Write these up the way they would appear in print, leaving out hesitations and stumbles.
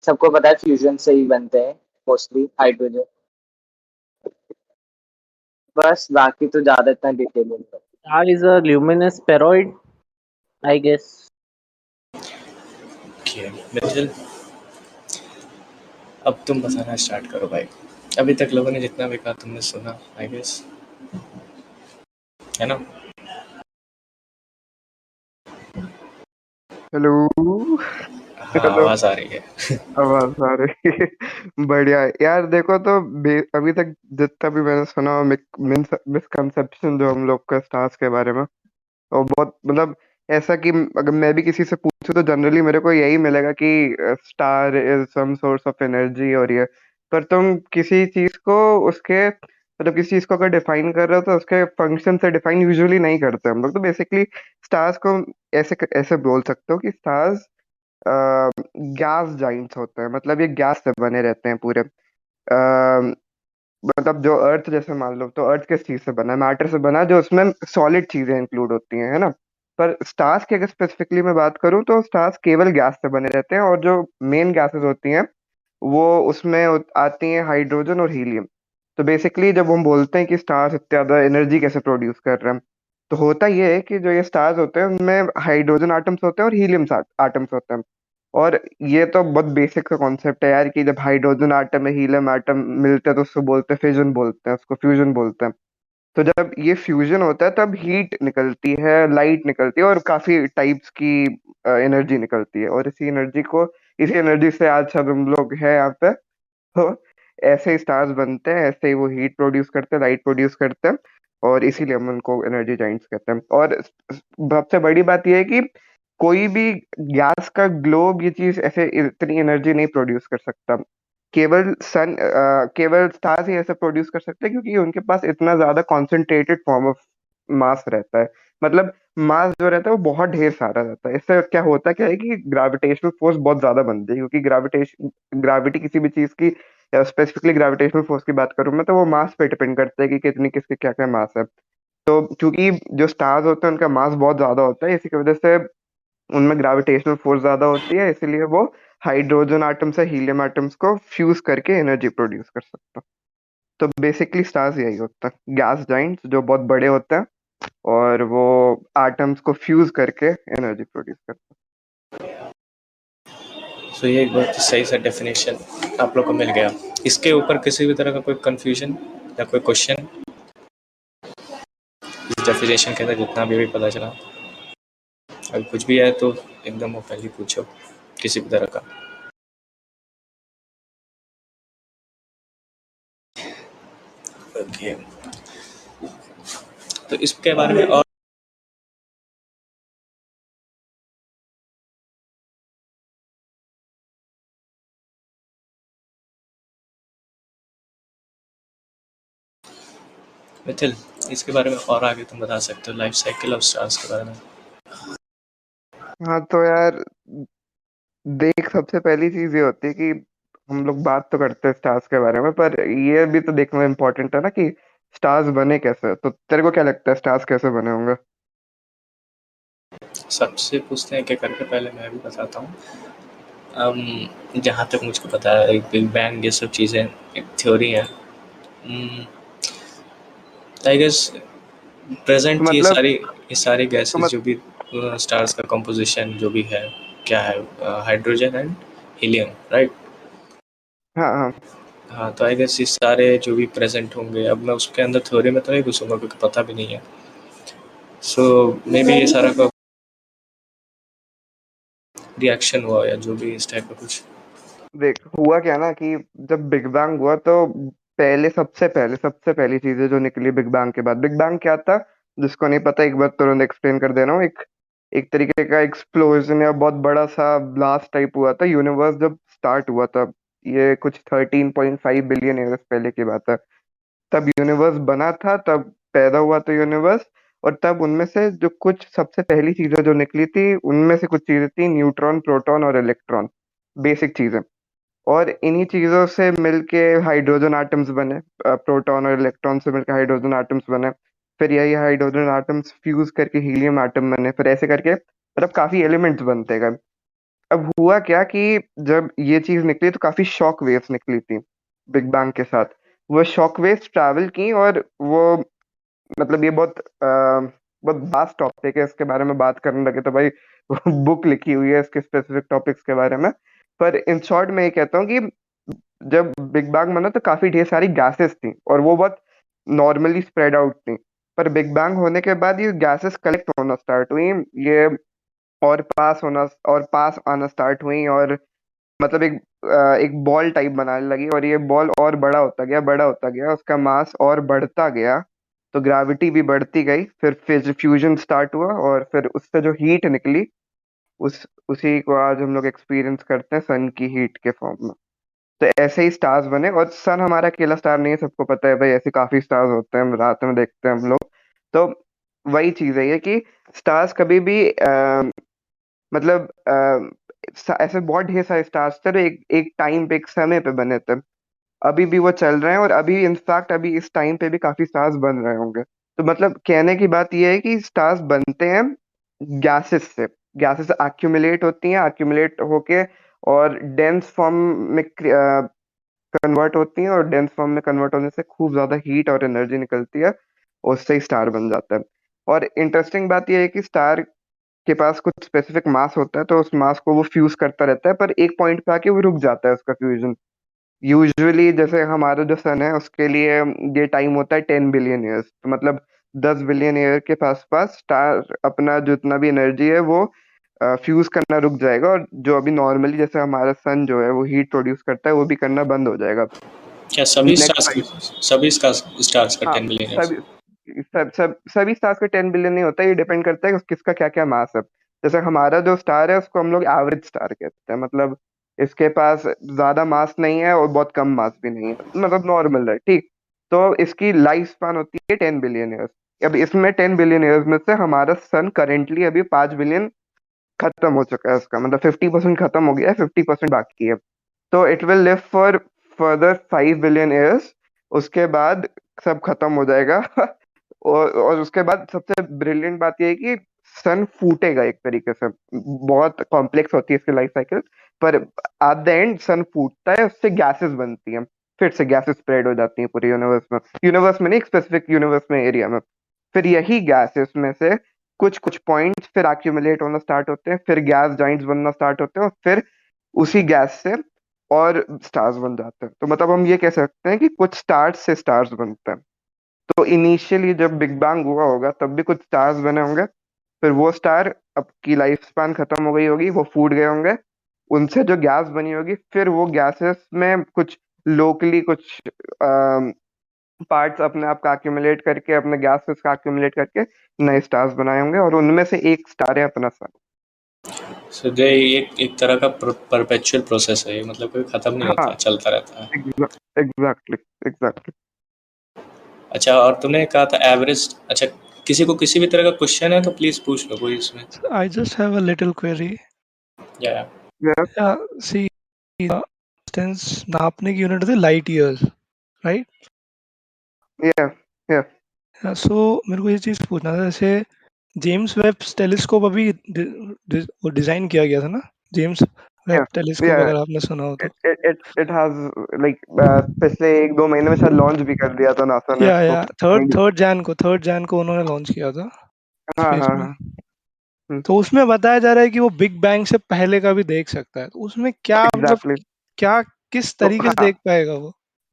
सबको पता है फ्यूजन से ही बनते हैं मोस्टली हाइड्रोजन। बस बाकी तो ज्यादा इतना डिटेल नहीं पता। Star is a luminous spheroid, I guess. Okay Mithil, अब तुम बताना स्टार्ट करो भाई। अभी तक लोगों ने जितना भी कहा तुमने सुना आई गेस, है ना? हेलो। हाँ हेलो। आवाज आ रही है। आवाज आ रही है। बढ़िया यार, देखो तो अभी तक जितना भी मैंने सुना मिसकंसेप्शन जो हम लोग का स्टार्स के बारे में, और बहुत मतलब ऐसा कि अगर मैं भी किसी से पूछूं तो जनरली मेरे को यही मिलेगा कि star is some source of energy और ये। पर तुम किसी चीज को उसके मतलब किसी चीज को अगर डिफाइन कर रहे हो तो उसके फंक्शन से डिफाइन यूजुअली नहीं करते हम लोग। तो बेसिकली स्टार्स को ऐसे ऐसे बोल सकते हो कि स्टार्स गैस जाइंट्स होते हैं। मतलब ये गैस से बने रहते हैं पूरे। मतलब जो अर्थ जैसे मान लो, तो अर्थ किस चीज से बना है? मैटर से बना है, जो उसमें सॉलिड चीजें इंक्लूड होती हैं, है ना। पर स्टार्स की अगर स्पेसिफिकली मैं बात करूं तो स्टार्स केवल गैस से बने रहते हैं, और जो मेन गैसेस होती हैं वो उसमें आती हैं हाइड्रोजन और हीलियम। तो बेसिकली जब हम बोलते हैं कि स्टार्स इतनी ज्यादा एनर्जी कैसे प्रोड्यूस कर रहे हैं, तो होता ये है कि जो ये स्टार्स होते हैं उनमें हाइड्रोजन आटम्स होते हैं और हीलियम आटम्स होते हैं। और ये तो बहुत बेसिक सा कॉन्सेप्ट है यार कि जब हाइड्रोजन आटम है हीलियम आटम मिलते हैं तो उसको बोलते हैं फिजन, बोलते हैं उसको फ्यूजन बोलते हैं। तो जब ये फ्यूजन होता है तब हीट निकलती है, लाइट निकलती है और काफी टाइप्स की एनर्जी निकलती है। और इसी एनर्जी से आज सब हम लोग हैं यहाँ पे। तो ऐसे ही स्टार्स बनते हैं, ऐसे ही वो हीट प्रोड्यूस करते हैं, लाइट प्रोड्यूस करते हैं, और इसीलिए हम उनको एनर्जी जाइंट्स कहते हैं। और सबसे बड़ी बात यह है कि कोई भी गैस का ग्लोब ये चीज ऐसे इतनी एनर्जी नहीं प्रोड्यूस कर सकता। केवल स्टार्स ही ऐसे प्रोड्यूस कर सकते हैं क्योंकि उनके पास इतना ज्यादा कॉन्सेंट्रेटेड फॉर्म ऑफ मास रहता है। मतलब मास जो रहता है वो बहुत ढेर सारा रहता है। इससे क्या होता क्या है कि ग्रेविटेशनल फोर्स बहुत ज्यादा बनती है, क्योंकि ग्रेविटी किसी भी चीज की, स्पेसिफिकली ग्रेविटेशनल फोर्स की बात करूं मैं, तो वो मास पे डिपेंड करता है कि कितनी किसके क्या क्या मास है। तो क्योंकि जो स्टार्स होते हैं उनका मास बहुत ज्यादा होता है, इसी की वजह से उनमें ग्रेविटेशनल फोर्स ज्यादा होती है, इसीलिए वो हाइड्रोजन आटम से हीलियम आटम्स को फ्यूज करके एनर्जी प्रोड्यूस कर सकता है। तो बेसिकली स्टार्स यही होता है, गैस जाइंट्स जो बहुत बड़े होते हैं और वो एटम्स को फ्यूज करके एनर्जी प्रोड्यूस करते सो ये एक बहुत सही सा डेफिनेशन आप लोग को मिल गया। इसके ऊपर किसी भी तरह का कोई कंफ्यूजन या कोई क्वेश्चन इस डेफिनेशन के अंदर जितना भी पता चला? अगर कुछ भी है तो एकदम ओपनली पूछो किसी भी तरह का। ओके, तो इसके बारे में और मिथिल, इसके बारे में और आगे तुम बता सकते हो, लाइफ साइकिल ऑफ स्टार्स के बारे में। हैं। हाँ तो यार देख, सबसे पहली चीज ये होती है कि हम लोग बात तो करते हैं स्टार्स के बारे में, पर ये भी तो देखना इम्पोर्टेंट है ना कि स्टार्स बने कैसे। तो तेरे को क्या लगता है स्टार्स कैसे बने होंगे? सबसे पूछते हैं क्या करके, पहले मैं भी बताता हूँ। जहाँ तक मुझको पता है, एक बिग बैंग ये सब चीज़ें एक थ्योरी है। आई गेस तो प्रेजेंट मतलब ये सारी तो गैसेस मत, जो भी स्टार्स का कंपोजिशन जो भी है, क्या है? Hydrogen and helium, right? हाँ हाँ। हाँ, तो आई गेस ये सारे जो भी प्रेजेंट होंगे, अब मैं उसके अंदर थ्योरी में तो नहीं घुसूंगा क्योंकि पता भी नहीं है। सो मे बी ये सारा का रिएक्शन हुआ या जो भी इस टाइप का कुछ। देख हुआ क्या ना कि जब बिग बैंग हुआ तो सबसे पहली चीजें जो निकली बिग बैंग के बाद, बिग बैंग क्या था जिसको नहीं पता एक बार तुरंत एक्सप्लेन कर दे रहा हूँ। एक एक तरीके का एक्सप्लोजन या बहुत बड़ा सा ब्लास्ट टाइप हुआ था यूनिवर्स जब स्टार्ट हुआ था। ये कुछ 13.5 बिलियन ईयर्स पहले की बात है। तब यूनिवर्स बना था, तब पैदा हुआ था यूनिवर्स। और तब उनमें से जो कुछ सबसे पहली चीजें जो निकली थी, उनमें से कुछ चीजें थी न्यूट्रॉन, प्रोटॉन और इलेक्ट्रॉन। बेसिक चीजें। और इन्हीं चीजों से मिलके हाइड्रोजन एटम्स बने। प्रोटॉन और इलेक्ट्रॉन से मिलकर हाइड्रोजन एटम्स बने। फिर यही हाइड्रोजन एटम्स फ्यूज करके हीलियम एटम बने, फिर ऐसे करके मतलब काफी एलिमेंट्स बनते गए। अब हुआ क्या कि जब ये चीज निकली तो काफी शॉक वेव्स निकली थी बिग बैंग के साथ। वो शॉक वेव्स ट्रैवल की, और वो मतलब ये बहुत वास्ट टॉपिक है, इसके बारे में बात करने लगे तो भाई बुक लिखी हुई है इसके स्पेसिफिक टॉपिक्स के बारे में। पर इन शॉर्ट मैं ये कहता हूँ कि जब बिग बैंग बना तो काफी ढेर सारी गैसेस थी और वो बहुत नॉर्मली स्प्रेड आउट थी। पर बिग बैंग होने के बाद ये गैसेस कलेक्ट होना स्टार्ट हुई, ये और पास आना स्टार्ट हुई, और मतलब एक बॉल टाइप बनाने लगी, और ये बॉल और बड़ा होता गया, उसका मास और बढ़ता गया, तो ग्रेविटी भी बढ़ती गई, फिर फ्यूजन स्टार्ट हुआ, और फिर उससे जो हीट निकली उसी को आज हम लोग एक्सपीरियंस करते हैं सन की हीट के फॉर्म में। तो ऐसे ही स्टार्स बने, और सन हमारा अकेला स्टार नहीं है, सबको पता है भाई, ऐसे काफी स्टार्स होते हैं, हम रात में देखते हैं हम लोग। तो वही चीज है ये कि स्टार्स कभी भी मतलब ऐसे बहुत ढेर सारे स्टार्स थे, तो एक टाइम पे, एक समय पे बने थे। अभी भी वो चल रहे हैं, और अभी इनफैक्ट अभी इस टाइम पे भी काफी स्टार्स बन रहे होंगे। तो मतलब कहने की बात ये है कि स्टार्स बनते हैं गैसेस से। गैसेस एक्यूमुलेट होती हैं, एक्यूमुलेट होके और डेंस फॉर्म में कन्वर्ट होती हैं, और डेंस फॉर्म में कन्वर्ट होने से खूब ज्यादा हीट और एनर्जी निकलती है, और उससे ही स्टार बन जाता है। और इंटरेस्टिंग बात यह है कि स्टार के पास कुछ स्पेसिफिक मास होता है, तो उस मास को वो फ्यूज करता रहता है, पर एक पॉइंट पे आके वो रुक जाता है उसका फ्यूजन। यूजुअली जैसे हमारा जो सन है उसके लिए ये टाइम होता है 10 बिलियन ईयर्स, तो मतलब 10 बिलियन ईयर के पास पास स्टार अपना जितना भी एनर्जी है वो फ्यूज करना रुक जाएगा, और जो अभी नॉर्मली जैसे हमारा सन जो है वो हीट प्रोड्यूस करता है वो भी करना बंद हो जाएगा क्या सभी नेक्स्ट। स्टार्स का हाँ, 10 बिलियन ईयर्स? सभी स्टार्स का 10 बिलियन नहीं होता, ये डिपेंड करता है कि किसका क्या क्या मास है। जैसे हमारा जो स्टार है उसको हम लोग एवरेज स्टार कहते हैं, मतलब इसके पास ज्यादा मास नहीं है और बहुत कम मास भी नहीं है, मतलब नॉर्मल है, ठीक। तो इसकी लाइफ स्पान होती है 10 बिलियन ईयर्स। अब इसमें 10 बिलियन ईयर्स में से हमारा सन करेंटली अभी 5 बिलियन खत्म हो चुका है, उसका मतलब 50% खत्म हो गया है, 50% बाकी है। तो it will live for further 5 billion years, उसके बाद सब खत्म हो जाएगा। और उसके बाद सबसे ब्रिलियंट बात यह है कि सन फूटेगा एक तरीके से, बहुत कॉम्प्लेक्स होती है इसकी लाइफ साइकिल, पर एट द एंड सन फूटता है, उससे गैसेस बनती हैं, फिर से गैसेस स्प्रेड हो जाती हैं पूरे यूनिवर्स में नहीं, स्पेसिफिक यूनिवर्स में, एरिया में। फिर यही गैसेस में से कुछ कुछ पॉइंट्स फिर एक्यूमुलेट होना स्टार्ट होते हैं, फिर गैस जाइंट्स बनना स्टार्ट होते हैं, और फिर उसी गैस से और स्टार्स बन जाते हैं। तो मतलब हम ये कह सकते हैं कि कुछ स्टार्स से स्टार्स बनते हैं। तो इनिशियली जब बिग बैंग हुआ होगा तब भी कुछ स्टार्स बने होंगे, फिर वो स्टार अब की लाइफ स्पैन खत्म हो गई होगी, वो फूट गए होंगे, उनसे जो गैस बनी होगी, फिर वो गैसेस में कुछ लोकली कुछ पार्ट्स अपने आप का एक्यूमुलेट करके, अपने गैसेस का एक्यूमुलेट करके नए स्टार्स बनाए होंगे, और उनमें से एक स्टार है अपना सन। सो ये एक तरह का परपेचुअल प्रोसेस है ये, मतलब कभी खत्म नहीं हाँ, होता, चलता रहता है। Exactly exactly. अच्छा, और तुमने कहा था एवरेज। अच्छा, किसी को किसी भी तरह का क्वेश्चन है तो प्लीज पूछ लो कोई इसमें। I just have a little query. या Yeah, see, distance नापने की यूनिट होती है लाइट ईयर्स, राइट? या या सो मेरे को ये चीज़ पूछना था, जैसे जेम्स वेब टेलीस्कोप अभी वो डिजाइन किया गया था ना, जेम्स वेब या टेलीस्कोप, या अगर आपने सुना हो तो। इट हैज लाइक पिछले 1-2 महीने में शायद लॉन्च भी कर दिया था नासा ने उसको। या थर्ड जैन को उन्होंने लॉन्च किया था हाँ स्पेस हाँ में। हाँ। हम्म, तो उसमें बताया जा रहा है कि वो बिग बैंग से पहले का भी देख सकता है, तो उसमें क्या मतलब एग्जैक्टली। क्या किस तो तरीके से हाँ, देख पाएगा वो?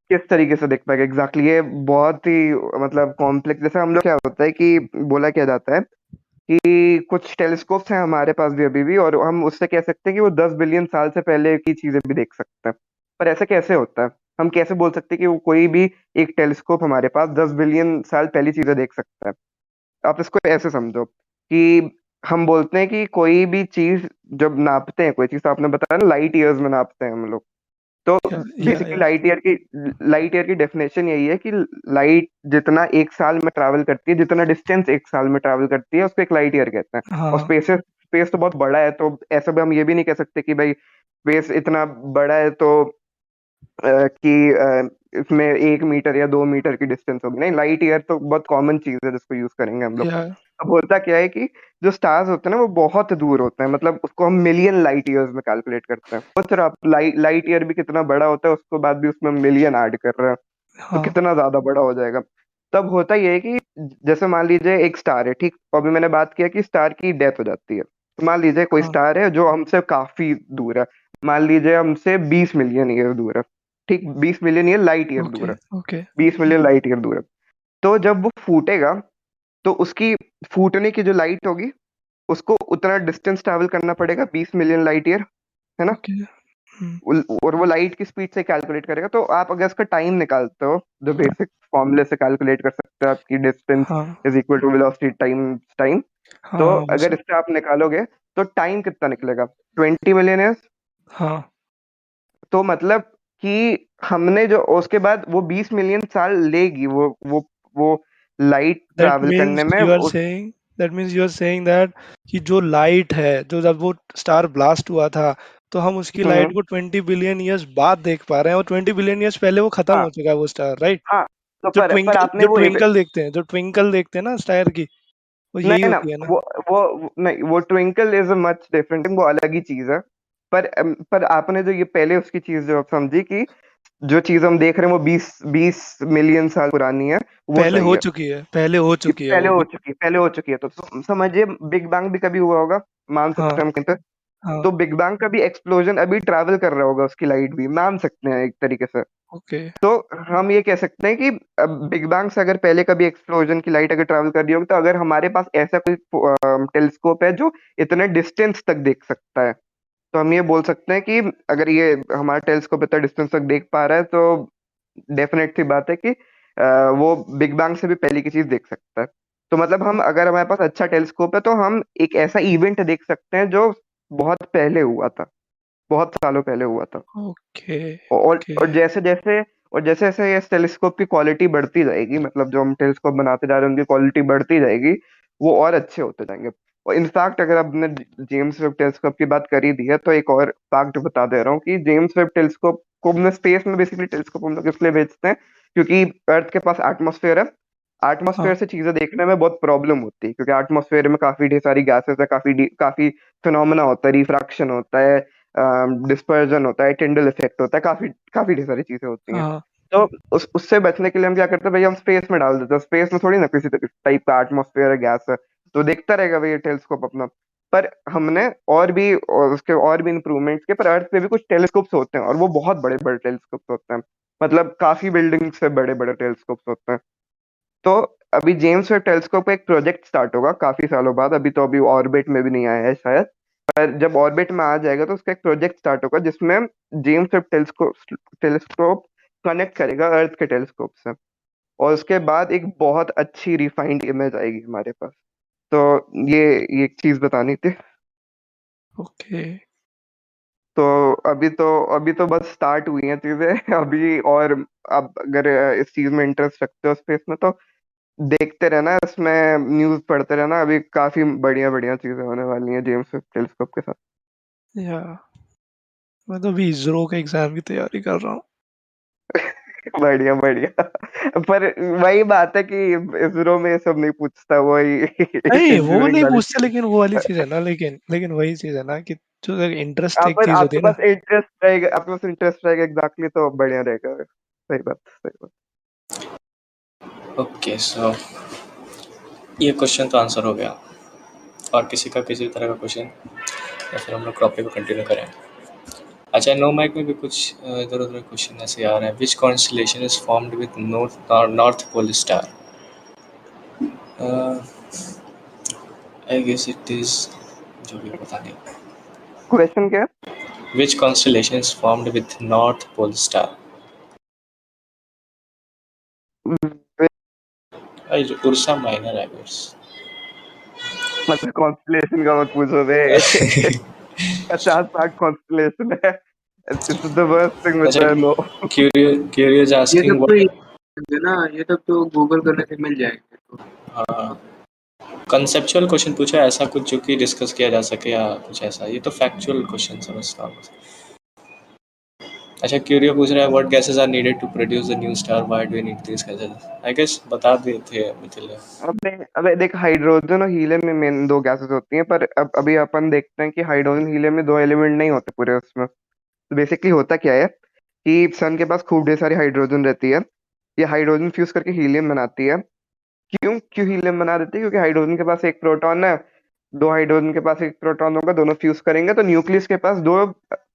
किस तरीके से देख पाएगा एग्जैक्टली, ये बहुत ही मतलब कॉम्प्लेक्स। जैसे हम लोग क्या होता है कि बोला क्या जाता है कि कुछ टेलीस्कोप्स हैं हमारे पास भी अभी भी, और हम उससे कह सकते हैं कि वो 10 बिलियन साल से पहले की चीजें भी देख सकते हैं। पर ऐसे कैसे होता है? हम कैसे बोल सकते हैं कि वो कोई भी एक टेलीस्कोप हमारे पास 10 बिलियन साल पहली चीजें देख सकता है? आप इसको ऐसे समझो कि हम बोलते हैं कि कोई भी चीज जब नापते हैं, कोई चीज, तो आपने बताया ना लाइट ईयर्स में नापते हैं हम लोग। तो बेसिकली या लाइट ईयर की डेफिनेशन यही है कि लाइट जितना एक साल में ट्रैवल करती है, जितना डिस्टेंस एक साल में ट्रैवल करती है, उसको एक लाइट ईयर कहते हैं। और हाँ स्पेस तो बहुत बड़ा है, तो ऐसा भी हम ये भी नहीं कह सकते कि भाई स्पेस इतना बड़ा है तो इसमें 1 मीटर या 2 मीटर की डिस्टेंस होगी, नहीं, लाइट ईयर तो बहुत कॉमन चीज है जिसको यूज करेंगे हम लोग। या अब होता क्या है कि जो स्टार्स होते हैं ना वो बहुत दूर होते हैं, मतलब उसको हम मिलियन लाइट ईयर्स में कैलकुलेट करते हैं। वो सिर्फ आप लाइट ईयर भी कितना बड़ा होता है उसके बाद भी उसमें मिलियन ऐड कर रहे हैं, तो हाँ कितना ज्यादा बड़ा हो जाएगा। तब होता ये है कि जैसे मान लीजिए एक स्टार है, ठीक, तो अभी मैंने बात किया कि स्टार की डेथ हो जाती है। तो मान लीजिए कोई हाँ स्टार है जो हमसे काफी दूर है, मान लीजिए हमसे 20 मिलियन ईयर दूर है, ठीक, 20 मिलियन ईयर लाइट ईयर दूर ओके है, ओके 20 मिलियन लाइट ईयर दूर है। तो जब वो फूटेगा तो उसकी फूटने की जो लाइट होगी उसको उतना डिस्टेंस ट्रैवल करना पड़ेगा, 20 मिलियन लाइट ईयर, है ना। ओके हम्म, और वो लाइट की स्पीड से कैलकुलेट करेगा, तो आप अगर इसका टाइम निकालते हो, जो बेसिक फॉर्मूले से कैलकुलेट कर सकते हो, आपकी डिस्टेंस हाँ is equal to velocity time time. हाँ तो हाँ वो अगर सब इससे आप निकालोगे तो टाइम कितना निकलेगा, 20 मिलियन ईयर्स। हाँ तो मतलब कि हमने जो उसके बाद वो 20 मिलियन साल लेगी वो लाइट दैट ट्रैवल करने मीन्स में यू आर उस। Saying that means you are saying that कि जो लाइट है, जो जब वो स्टार ब्लास्ट हुआ था तो हम उसकी हम्म, लाइट को 20 बिलियन ईयर्स बाद देख पा रहे हैं, और 20 बिलियन ईयर्स पहले वो खत्म हाँ हो चुका है वो स्टार, राइट? हाँ। तो जो पर ट्विंकल आपने जो वो ट्विंकल देखते हैं, जो ट्विंकल देखते हैं ना स्टार की, वो यही नहीं ना, होती है ना? नहीं, वो twinkle is a much different thing, वो अलग ही चीज है। पर आपने जो ये पहले उसकी चीज जो आप समझी कि जो चीज हम देख रहे हैं वो 20 20 मिलियन साल पुरानी है, वो पहले सही हो है। चुकी है, पहले हो ये चुकी है पहले वो हो भी। चुकी है, पहले हो चुकी है, तो समझिए बिग बैंग भी कभी हुआ होगा, मान हाँ सकते हैं हम कहीं पे। हाँ तो बिग बैंग का भी एक्सप्लोजन अभी ट्रैवल कर रहा होगा, उसकी लाइट भी मान सकते हैं एक तरीके से। ओके तो हम ये कह सकते हैं कि बिग बैंग से अगर पहले कभी एक्सप्लोजन की लाइट अगर ट्रैवल कर रही होगी, तो अगर हमारे पास ऐसा कोई टेलीस्कोप है जो इतने डिस्टेंस तक देख सकता है, तो हम ये बोल सकते हैं कि अगर ये हमारा टेलीस्कोप इतना डिस्टेंस तक देख पा रहा है, तो डेफिनेट सी बात है कि वो बिग बैंग से भी पहले की चीज देख सकता है। तो मतलब हम, अगर हमारे पास अच्छा टेलीस्कोप है, तो हम एक ऐसा इवेंट देख सकते हैं जो बहुत पहले हुआ था, बहुत सालों पहले हुआ था। ओके और ओके और जैसे जैसे और जैसे जैसे इस टेलीस्कोप की क्वालिटी बढ़ती जाएगी, मतलब जो हम टेलीस्कोप बनाते जा रहे हैं उनकी क्वालिटी बढ़ती जाएगी, वो और अच्छे होते जाएंगे। और इनफैक्ट अगर आपने जेम्स वेब टेलीस्कोप की बात कर ही दी है, तो एक और फैक्ट बता दे रहा हूँ कि जेम्स वेब टेलीस्कोप को हमने स्पेस में, बेसिकली टेलीस्कोप हम लोग इसलिए भेजते हैं क्योंकि अर्थ के पास एटमॉस्फेयर है। हाँ एटमॉस्फेयर से चीजें देखने में बहुत प्रॉब्लम होती है, क्योंकि एटमॉस्फेयर में काफी ढेर सारी गैसेस है, काफी फिनोमेना होता है, रिफ्रैक्शन होता है, डिस्पर्जन होता है, टिंडल इफेक्ट होता है, काफी काफी ढेर सारी चीजें होती हैं। हाँ तो उससे बचने के लिए हम क्या करते हैं, भैया हम स्पेस में डाल देते हैं। स्पेस में थोड़ी ना किसी टाइप का एटमॉस्फेयर है, गैस है, तो देखता रहेगा भैया टेलीस्कोप अपना। पर हमने और उसके और भी इम्प्रूवमेंट्स के, पर अर्थ पे भी कुछ टेलीस्कोप्स होते हैं, और वो बहुत बड़े बड़े टेलीस्कोप्स होते हैं, मतलब काफी बिल्डिंग से बड़े बड़े टेलीस्कोप्स होते हैं। तो अभी जेम्स वेब टेलीस्कोप का एक प्रोजेक्ट स्टार्ट होगा काफी सालों बाद, अभी ऑर्बिट में भी नहीं आया है शायद, पर जब ऑर्बिट में आ जाएगा तो उसका एक प्रोजेक्ट स्टार्ट होगा जिसमें James Webb telescope telescope connect करेगा अर्थ के टेलीस्कोप से, और उसके बाद एक बहुत अच्छी रिफाइंड इमेज आएगी हमारे पास। तो ये एक चीज बतानी थी। ओके तो अभी तो बस स्टार्ट हुई हैं चीजें अभी, और अब अगर इस चीज में इंटरेस्ट रखते हो स्पेस में, तो देखते रहना, इसमें न्यूज़ पढ़ते रहना, अभी काफी बढ़िया बढ़िया चीजें होने वाली हैं जेम्स वेब टेलीस्कोप के साथ। या मैं तो अभी इसरो के एग्जाम की तैयारी कर रहा हूँ। बढ़िया बढ़िया। पर वही बात है कि इसरो में ये सब नहीं पूछता, वही नहीं वो इंजीनियरिंग नहीं वाली पूछते, चीज। लेकिन वो वाली चीज है ना, लेकिन वही चीज है ना कि जो इंटरेस्ट एक पर चीज होती आपके है ना। पास इंटरेस्ट रहेगा, आपके पास इंटरेस्ट रहेगा एग्जैक्टली, तो बढ़िया रहेगा। सही बात, सही बात। ओके, सो ये क्वेश्चन तो आंसर हो गया। और किसी का किसी तरह का क्वेश्चन, या फिर हम लोग टॉपिक को कंटिन्यू करें? अच्छा, नो माइक में भी कुछ इधर उधर क्वेश्चन ऐसे आ रहे हैं। Which constellation is formed with north pole star? I guess it is, जो भी पता नहीं। क्वेश्चन क्या which constellation is formed with north pole star? है? Ursa Minor, I guess. मतलब कॉन्स्टलेशन का मत पूछो बे। 50 60 कॉन्स्टलेशन है, it's the worst thing which अच्छा, आई नो। क्यूरियस ये आस्किंग सब तो व्हाट। है ना, ये सब तो गूगल करने से मिल जाएंगे तो। हाँ, कंसेप्चुअल क्वेश्चन पूछा है, ऐसा कुछ जो कि डिस्कस किया जा सके या कुछ ऐसा। ये तो फैक्चुअल क्वेश्चन समझता हूँ। अच्छा, क्यूरियो पूछ रहा है what gases are needed to produce the new star, why do we need this gases? I guess बता दिए थे मिथिल ने। अबे अबे देख, हाइड्रोजन और हीलियम में मेन दो गैसेस होती हैं, पर अब अभी अपन देखते हैं कि हाइड्रोजन हीलियम में दो एलिमेंट नहीं होते पूरे उसमें। तो बेसिकली होता क्या है कि सन के पास खूब ढेर सारी हाइड्रोजन रहती है। ये हाइड्रोजन फ्यूज करके हीलियम बनाती है। क्यों क्यों हीलियम बना देती है? क्योंकि हाइड्रोजन के पास एक प्रोटॉन है, दो हाइड्रोजन के पास एक प्रोटॉन होगा, दोनों फ्यूज करेंगे तो न्यूक्लियस के पास दो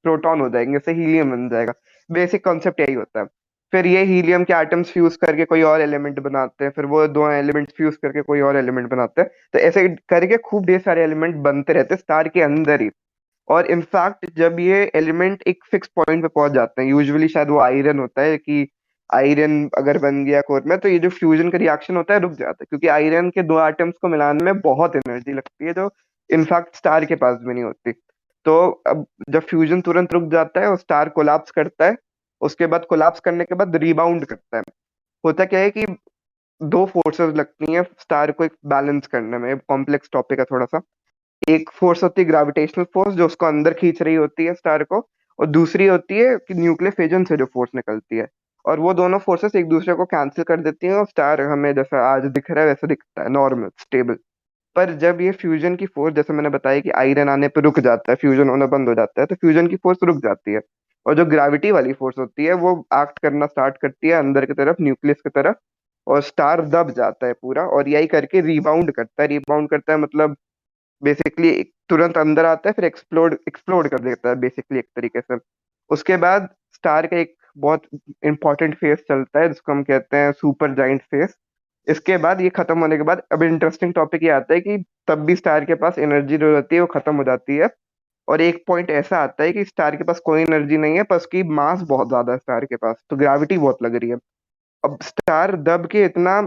प्रोटॉन हो जाएंगे, इससे हीलियम बन जाएगा। बेसिक कॉन्सेप्ट यही होता है। फिर ये हीलियम के एटम्स फ्यूज करके कोई और एलिमेंट बनाते हैं, फिर वो दो एलिमेंट्स फ्यूज करके कोई और एलिमेंट बनाते हैं। तो ऐसे करके खूब ढेर सारे एलिमेंट बनते रहते हैं स्टार के अंदर ही। और इनफैक्ट जब ये एलिमेंट एक फिक्स पॉइंट पे पहुंच जाते हैं, यूजुअली शायद वो आयरन होता है, कि आयरन अगर बन गया कोर में तो ये जो फ्यूजन का रिएक्शन होता है रुक जाता है, क्योंकि आयरन के दो एटम्स को मिलाने में बहुत एनर्जी लगती है, जो इनफैक्ट स्टार के पास भी नहीं होती। तो अब जब फ्यूजन तुरंत रुक जाता है और स्टार कोलैप्स करता है, उसके बाद कोलैप्स करने के बाद रिबाउंड करता है। होता क्या है कि दो फोर्सेस लगती हैं स्टार को एक बैलेंस करने में, कॉम्प्लेक्स टॉपिक है थोड़ा सा। एक फोर्स होती है ग्रेविटेशनल फोर्स, जो उसको अंदर खींच रही होती है स्टार को, और दूसरी होती है कि न्यूक्लियर फिजन से जो फोर्स निकलती है। और वो दोनों फोर्सेस एक दूसरे को कैंसिल कर देती हैं और स्टार हमें जैसा आज दिख रहा है वैसा दिखता है, नॉर्मल स्टेबल। पर जब ये फ्यूजन की फोर्स, जैसे मैंने बताया कि आयरन आने पर रुक जाता है, फ्यूजन होना बंद हो जाता है, तो फ्यूजन की फोर्स रुक जाती है। और जो ग्रेविटी वाली फोर्स होती है वो एक्ट करना स्टार्ट करती है अंदर की तरफ, न्यूक्लियस की तरफ। और स्टार दब जाता है पूरा, और यही करके रिबाउंड करता है। रिबाउंड करता है मतलब बेसिकली तुरंत अंदर आता है, फिर एक्सप्लोड एक्सप्लोड कर देता है बेसिकली एक तरीके से। उसके बाद स्टार का एक बहुत इंपॉर्टेंट फेज चलता है जिसको हम कहते हैं सुपर जाइंट फेज। इसके बाद ये खत्म होने के बाद अब इंटरेस्टिंग टॉपिक ये आता है कि तब भी स्टार के पास एनर्जी जो रहती है वो खत्म हो जाती है। और एक पॉइंट ऐसा आता है कि स्टार के पास कोई एनर्जी नहीं है, पर उसकी मास बहुत ज्यादा है स्टार के पास, तो ग्रेविटी बहुत लग रही है। अब स्टार दब के इतना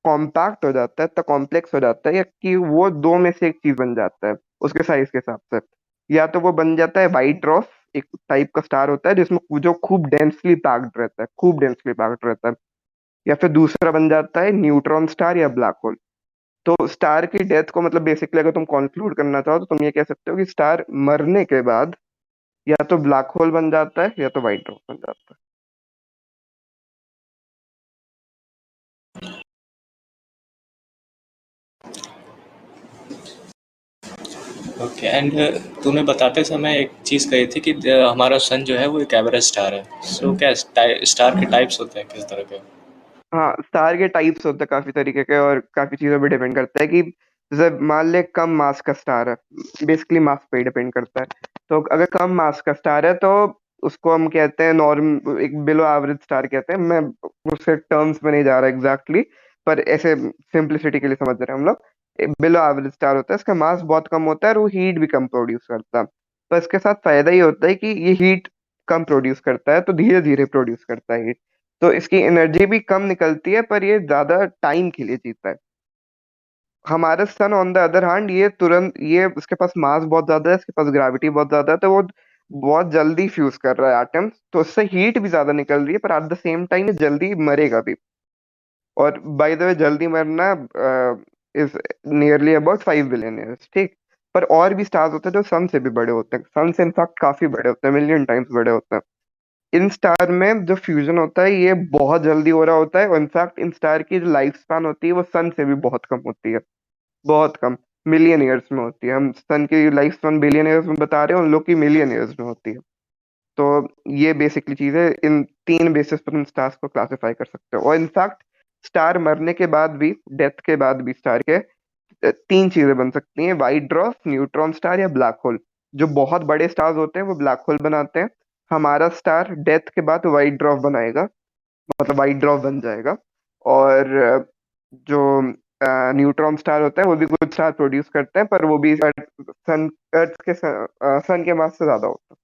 कॉम्पैक्ट हो जाता है, इतना कॉम्प्लेक्स हो जाता है कि वो दो में से एक चीज बन जाता है उसके साइज के हिसाब से। या तो वो बन जाता है वाइट ड्वार्फ, एक टाइप का स्टार होता है जिसमें जो खूब डेंसली पैक्ड रहता है, खूब डेंसली पैक्ड रहता है। या फिर दूसरा बन जाता है न्यूट्रॉन स्टार या ब्लैक होल। तो स्टार की डेथ को मतलब बेसिकली अगर तुम कंक्लूड करना चाहो तो तुम ये कह सकते हो कि स्टार मरने के बाद या तो ब्लैक होल बन जाता है या तो व्हाइट ड्वार्फ बन जाता है। ओके, एंड तूने बताते समय एक चीज़ कही थी कि हमारा सन जो है वो एक एवरेज स्टार है। सो क्या स्टार के टाइप्स होते हैं किस तरह के? हाँ, स्टार के टाइप्स होते हैं काफी तरीके के, और काफी चीजों पे डिपेंड करता है कि जैसे मान ले कम मास का स्टार है, बेसिकली मास पे डिपेंड करता है। तो अगर कम मास का स्टार है तो उसको हम कहते हैं नॉर्म, एक बिलो एवरेज स्टार कहते हैं। मैं उसके टर्म्स में नहीं जा रहा एग्जैक्टली, पर ऐसे सिंप्लिसिटी के लिए समझ रहे हैं हम लोग। बिलो एवरेज स्टार होता है, इसका मास बहुत कम होता है और वो हीट भी कम प्रोड्यूस करता है। पर इसके साथ फायदा ये होता है कि ये हीट कम प्रोड्यूस करता है, तो धीरे धीरे प्रोड्यूस करता है हीट। तो इसकी एनर्जी भी कम निकलती है, पर ये ज्यादा टाइम के लिए जीता है। हमारा सन ऑन द अदर हैंड, ये तुरंत, ये उसके पास मास बहुत ज्यादा है, इसके पास ग्रेविटी बहुत ज्यादा है, तो वो बहुत जल्दी फ्यूज कर रहा है एटम्स, तो उससे हीट भी ज्यादा निकल रही है, पर एट द सेम टाइम ये जल्दी मरेगा भी। और बाय द वे जल्दी मरना is nearly about 5 billion years, ठीक। पर और भी स्टार्स होते हैं जो सन से भी बड़े होते हैं, सन से इनफैक्ट काफी बड़े होते हैं, मिलियन टाइम्स बड़े होते हैं। इन स्टार में जो फ्यूजन होता है ये बहुत जल्दी हो रहा होता है, और इनफैक्ट इन स्टार की जो लाइफ स्पैन होती है वो सन से भी बहुत कम होती है, बहुत कम, मिलियन ईयर्स में होती है। हम सन की लाइफ स्पैन बिलियन ईयर्स में बता रहे हैं, उन लोग की मिलियन ईयर्स में होती है। तो ये बेसिकली चीज है, इन तीन बेसिस पर तुम स्टार्स को क्लासिफाई कर सकते हो। और इनफैक्ट स्टार मरने के बाद भी, डेथ के बाद भी स्टार के तीन चीजें बन सकती हैं, वाइट ड्वार्फ, न्यूट्रॉन स्टार या ब्लैक होल। जो बहुत बड़े स्टार्स होते हैं वो ब्लैक होल बनाते हैं। हमारा स्टार डेथ के बाद वाइट ड्वार्फ बनाएगा, मतलब वाइट ड्वार्फ बन जाएगा। और जो न्यूट्रॉन स्टार होता है वो भी कुछ स्टार प्रोड्यूस करते हैं, पर वो भी सन, अर्थ के सन के मास से ज्यादा होता है।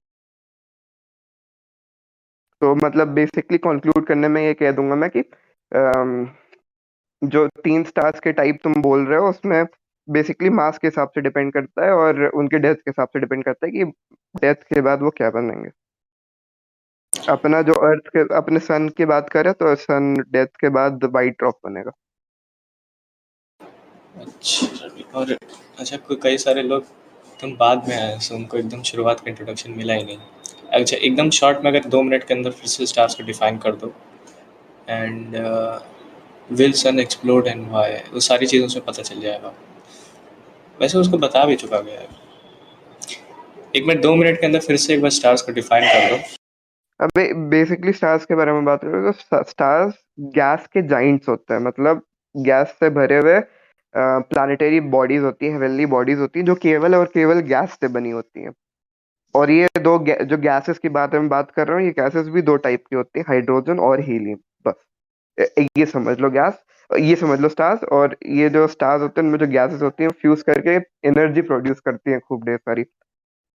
तो मतलब बेसिकली कंक्लूड करने में ये कह दूंगा मैं कि अम, जो तीन स्टार्स के टाइप तुम बोल रहे हो उसमें बेसिकली मास के हिसाब से डिपेंड करता है, और उनके डेथ के हिसाब से डिपेंड करता है कि डेथ के बाद वो क्या बनेंगे। अपना जो अर्थ के, अपने सन की बात करें तो सन डेथ के बाद वाइट ड्रॉप बनेगा। अच्छा, और अच्छा, कई सारे लोग एकदम बाद में आए, सो उनको एकदम शुरुआत का इंट्रोडक्शन मिला ही नहीं। अच्छा, एकदम शॉर्ट में अगर 2 मिनट के अंदर फिर से स्टार्स को डिफाइन कर दो and will sun explode and why, वो सारी चीज़ों से पता चल जाएगा। वैसे उसको बता भी चुका गया है। एक मिनट 2 मिनट के अंदर फिर से एक बार स्टार्स को डिफाइन कर दो। अबे बेसिकली स्टार्स के बारे में बात करें तो स्टार्स गैस के जाइंट्स होते हैं, मतलब गैस से भरे हुए प्लानिटरी बॉडीज होती हैं, हेवनली बॉडीज होती हैं जो केवल और केवल गैस से बनी होती हैं। और ये जो गैसेस की बात कर रहा हूँ, ये गैसेस भी दो टाइप की होती हैं, हाइड्रोजन और हीलियम। बस ये समझ लो गैस, ये समझ लो स्टार्स। और ये जो स्टार्स होते हैं उनमें जो गैसेस होती हैं फ्यूज करके एनर्जी प्रोड्यूस करती हैं खूब ढेर सारी।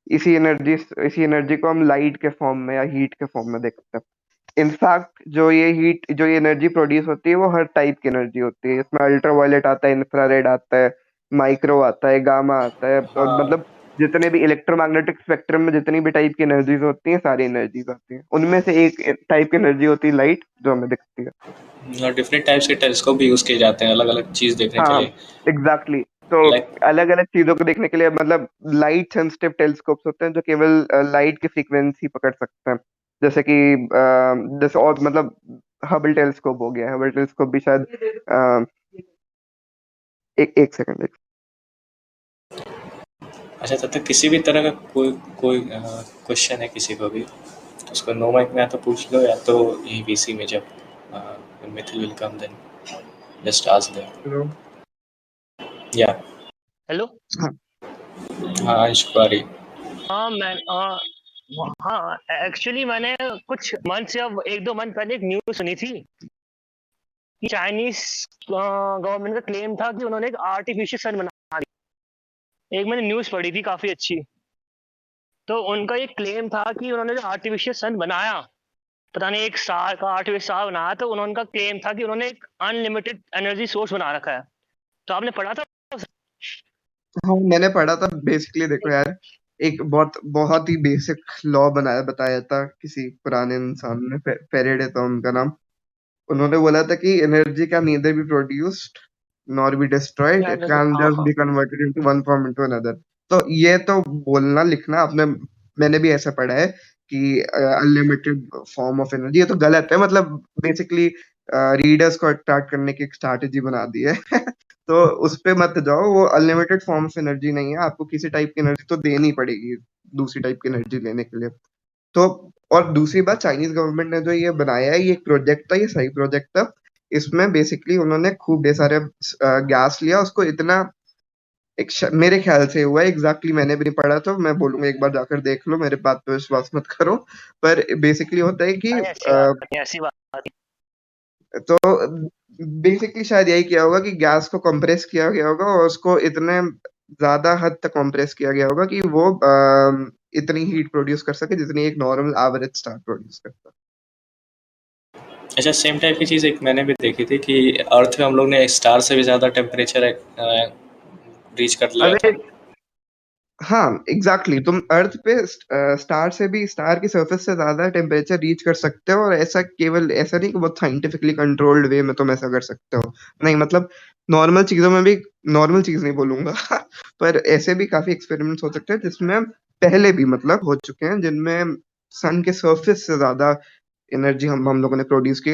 इसी एनर्जी को हम लाइट के फॉर्म में या हीट के फॉर्म में देखते हैं। इनफैक्ट जो ये एनर्जी प्रोड्यूस होती है वो हर टाइप की एनर्जी होती है। इसमें अल्ट्रावायलेट आता है, इंफ्रारेड आता है, माइक्रो आता है, गामा आता है, और हाँ, मतलब जितने भी इलेक्ट्रोमैग्नेटिक स्पेक्ट्रम में जितनी भी टाइप की एनर्जीज होती हैं सारी एनर्जीज आती हैं। उनमें से एक टाइप की एनर्जी होती है लाइट, जो हमें दिखती है। डिफरेंट टाइप्स के टेलीस्कोप भी यूज़ किए जाते हैं अलग अलग चीज़ देखने के हाँ, लिए। एग्जैक्टली। तो लाइक अलग अलग चीजों को देखने के लिए मतलब लाइट सेंसिटिव टेलीस्कोप्स होते हैं जो केवल लाइट की फ्रीक्वेंसी पकड़ सकते हैं। जैसे कि जैसे और मतलब हबल टेलीस्कोप हो गया। हबल टेलीस्कोप भी शायद एक सेकंड। अच्छा, तब तक किसी भी तरह का कोई कोई क्वेश्चन है किसी को भी तो उसको नो माइक में या तो पूछ लो या तो यही वीसी में जब Mithil will come then just ask them. या हेलो। हाँ, हाँ, अंश कुमारी। हाँ मैं हाँ एक्चुअली मैंने कुछ मंथ या 1-2 मंथ पहले एक न्यूज़ सुनी थी कि चाइनीज गवर्नमेंट का क्लेम था कि उन्होंने एक आर्टिफिशियल सन बना दिया। एक मैंने न्यूज़ पढ़ी थी काफ़ी अच्छी। तो उनका ये क्लेम था कि उन्होंने जो आर्टिफिशियल सन बनाया, पता नहीं 1 साल का आर्टिफिशियल सन बनाया, तो उनका क्लेम था कि उन्होंने एक अनलिमिटेड एनर्जी सोर्स बना रखा है। तो आपने पढ़ा था? हाँ, मैंने पढ़ा था। बेसिकली देखो यार, एक बहुत बहुत ही बेसिक लॉ बताया था किसी पुराने इंसान ने, फेरेडे था उनका नाम। उन्होंने बोला था कि energy can neither be produced nor be destroyed, it can हाँ, जस्ट हाँ। Be converted into one form into another. तो ये तो बोलना लिखना आपने, मैंने भी ऐसा पढ़ा है कि अनलिमिटेड फॉर्म ऑफ एनर्जी, ये तो गलत है। मतलब बेसिकली रीडर्स को अट्रैक्ट करने की एक स्ट्रैटेजी बना दी है। तो उस पे मत जाओ, वो अनलिमिटेड फॉर्म ऑफ एनर्जी नहीं है। आपको किसी टाइप की एनर्जी तो देनी पड़ेगी दूसरी टाइप की एनर्जी लेने के लिए। तो और दूसरी बात, चाइनीज गवर्नमेंट ने जो ये बनाया है, ये एक प्रोजेक्ट था, ये सही प्रोजेक्ट था। इसमें बेसिकली उन्होंने खूब ढेर सारे गैस लिया, उसको इतना मेरे ख्याल से हुआ है एग्जैक्टली, मैंने भी नहीं पढ़ा तो मैं बोलूंगा एक बार जाकर देख लो, मेरे बात पे विश्वास मत करो। पर बेसिकली होता है कि अरे ऐसी बात नहीं, ऐसी बात नहीं। तो बेसिकली शायद यही किया होगा कि गैस को कंप्रेस किया गया होगा और उसको इतने ज्यादा हद तक कंप्रेस किया गया होगा कि वो इतनी हीट प्रोड्यूस कर सके जितनी एक नॉर्मल एवरेज स्टार प्रोड्यूस करता है। अच्छा, सेम टाइप की चीज़ एक मैंने भी देखी थी कि अर्थ में हम लोग ने स्टार से भी ज़्यादा टेम्परेचर रीच कर लिया अरे था। हाँ, एग्जैक्टली तुम अर्थ पे स्टार से भी, स्टार की सरफेस से ज्यादा टेम्परेचर रीच कर सकते हो। और ऐसा केवल ऐसा नहीं कि बहुत साइंटिफिकली कंट्रोल्ड वे में तुम ऐसा कर सकते हो, नहीं। मतलब नॉर्मल चीजों में भी, नॉर्मल चीज नहीं बोलूंगा पर ऐसे भी काफी एक्सपेरिमेंट्स हो सकते हैं जिसमें पहले भी मतलब हो चुके हैं, जिनमें सन के सरफेस से ज्यादा एनर्जी हम लोगों ने प्रोड्यूस की।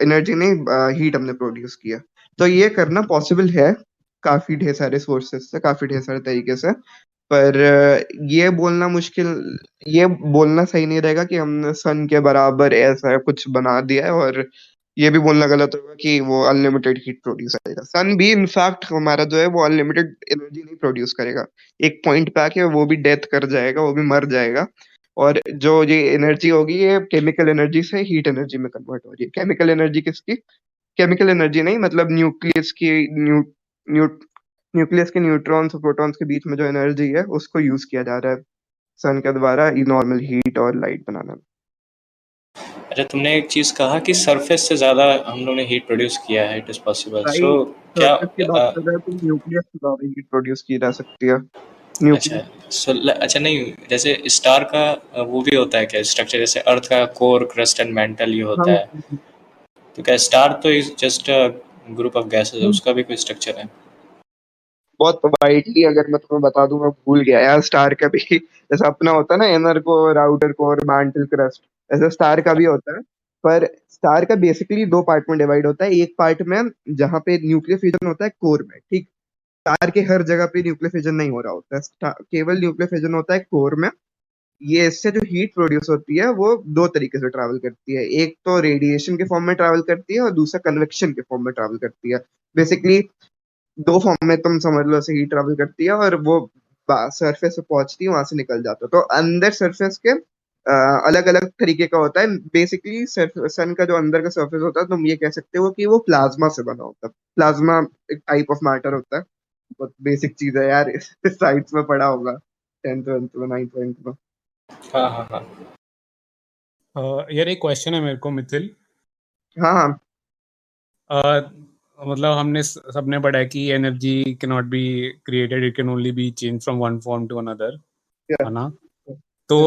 एनर्जी नहीं, हीट हमने प्रोड्यूस किया। तो ये करना पॉसिबल है काफी ढेर सारे सोर्सेस से, काफी ढेर सारे तरीके से। पर ये बोलना मुश्किल, ये बोलना सही नहीं रहेगा कि हमने सन के बराबर ऐसा कुछ बना दिया है। और ये भी बोलना गलत होगा कि वो अनलिमिटेड हीट प्रोड्यूस करेगा। सन भी इनफैक्ट हमारा जो है वो अनलिमिटेड एनर्जी नहीं प्रोड्यूस करेगा। एक पॉइंट पे आके वो भी डेथ कर जाएगा, वो भी मर जाएगा। और जो ये एनर्जी होगी ये केमिकल एनर्जी से हीट एनर्जी में कन्वर्ट हो रही है। केमिकल एनर्जी किसकी? केमिकल एनर्जी नहीं, मतलब न्यूक्लियस के न्यूट्रॉन्स और प्रोटॉन्स के बीच में जो एनर्जी है उसको यूज किया जा रहा है सन के द्वारा नॉर्मल हीट और लाइट बनाने में। अच्छा, तुमने एक चीज़ कहा कि सरफेस से ज़्यादा हम लोग ने हीट प्रोड्यूस किया है, it is possible. So right, क्या सरफेस की बात कर रहे हैं तो न्यूक्लियस से ज्यादा हीट प्रोड्यूस की जा सकती है। अच्छा, न्यूक्लियस। अच्छा नहीं, जैसे स्टार का वो भी होता है क्या स्ट्रक्चर? जैसे अर्थ का कोर, क्रस्ट एंड मैंटल ये हाँ, होता है, तो क्या स्टार तो is just a group of gases है, हाँ, उसका भी कोई स्ट्रक्चर है? बहुत वाइडली अगर मैं तुम्हें बता दूं, मैं भूल गया यार स्टार का भी जैसा अपना होता है ना inner core outer core mantle crust, ऐसा स्टार का भी होता है। पर स्टार का बेसिकली दो पार्ट में डिवाइड होता है। एक पार्ट में जहाँ पे न्यूक्लियर फिजन होता है कोर में, ठीक। स्टार के हर जगह पे न्यूक्लियर फिजन नहीं हो रहा होता है, केवल न्यूक्लियर फिजन होता है कोर में। ये इससे जो हीट प्रोड्यूस होती है वो दो तरीके से ट्रैवल करती है, एक तो रेडिएशन के फॉर्म में ट्रैवल करती है और दूसरा कन्वेक्शन के फॉर्म में ट्रैवल करती है। बेसिकली दो फॉर्म में तुम समझ लो ऐसे हीट ट्रैवल करती है, और वो सरफेस पे पहुंचती है, वहां से निकल जाता है। तो अंदर सरफेस के अलग अलग तरीके का होता है। बेसिकली सन का जो अंदर का सरफेस होता है, तुम ये कह सकते हो कि वो प्लाज्मा से बना होता है। प्लाज्मा एक टाइप ऑफ मैटर होता है, बहुत बेसिक चीज है यार साइंस में पढ़ा होगा 10th 12th में 9th 10th में। हाँ हाँ हाँ। यार एक क्वेश्चन है मेरे को मिथिल। हाँ हाँ मतलब हमने सबने पढ़ा है कि energy can not be created, it can only be change from one form to another, yeah, है ना? तो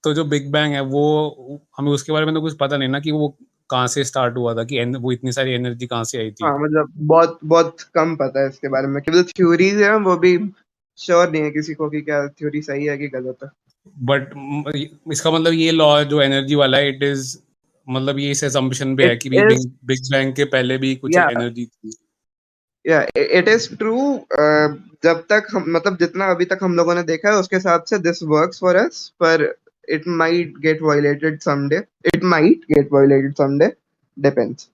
तो जो बिग बैंग है वो हमें उसके बारे में तो कुछ पता नहीं ना कि वो कहाँ से स्टार्ट हुआ था, कि वो इतनी सारी एनर्जी कहाँ से आई थी। हाँ मतलब बहुत बहुत कम पता है इसके बारे में, केवल थ्योरीज है, वो भी श्योर नहीं है किसी को कि क्या थ्योरी सही है कि गलत है। बट इसका मतलब ये लॉ जो एनर्जी वाला है, इट इज मतलब ये इस असम्पशन पे है इट कि इज बिग बैंग के पहले भी कुछ या एनर्जी थी। या इट इज ट्रू। जब तक हम मतलब जितना अभी तक हम लोगों ने देखा है उसके हिसाब से दिस वर्क्स फॉर अस, पर it might get violated someday, it might get violated someday, depends.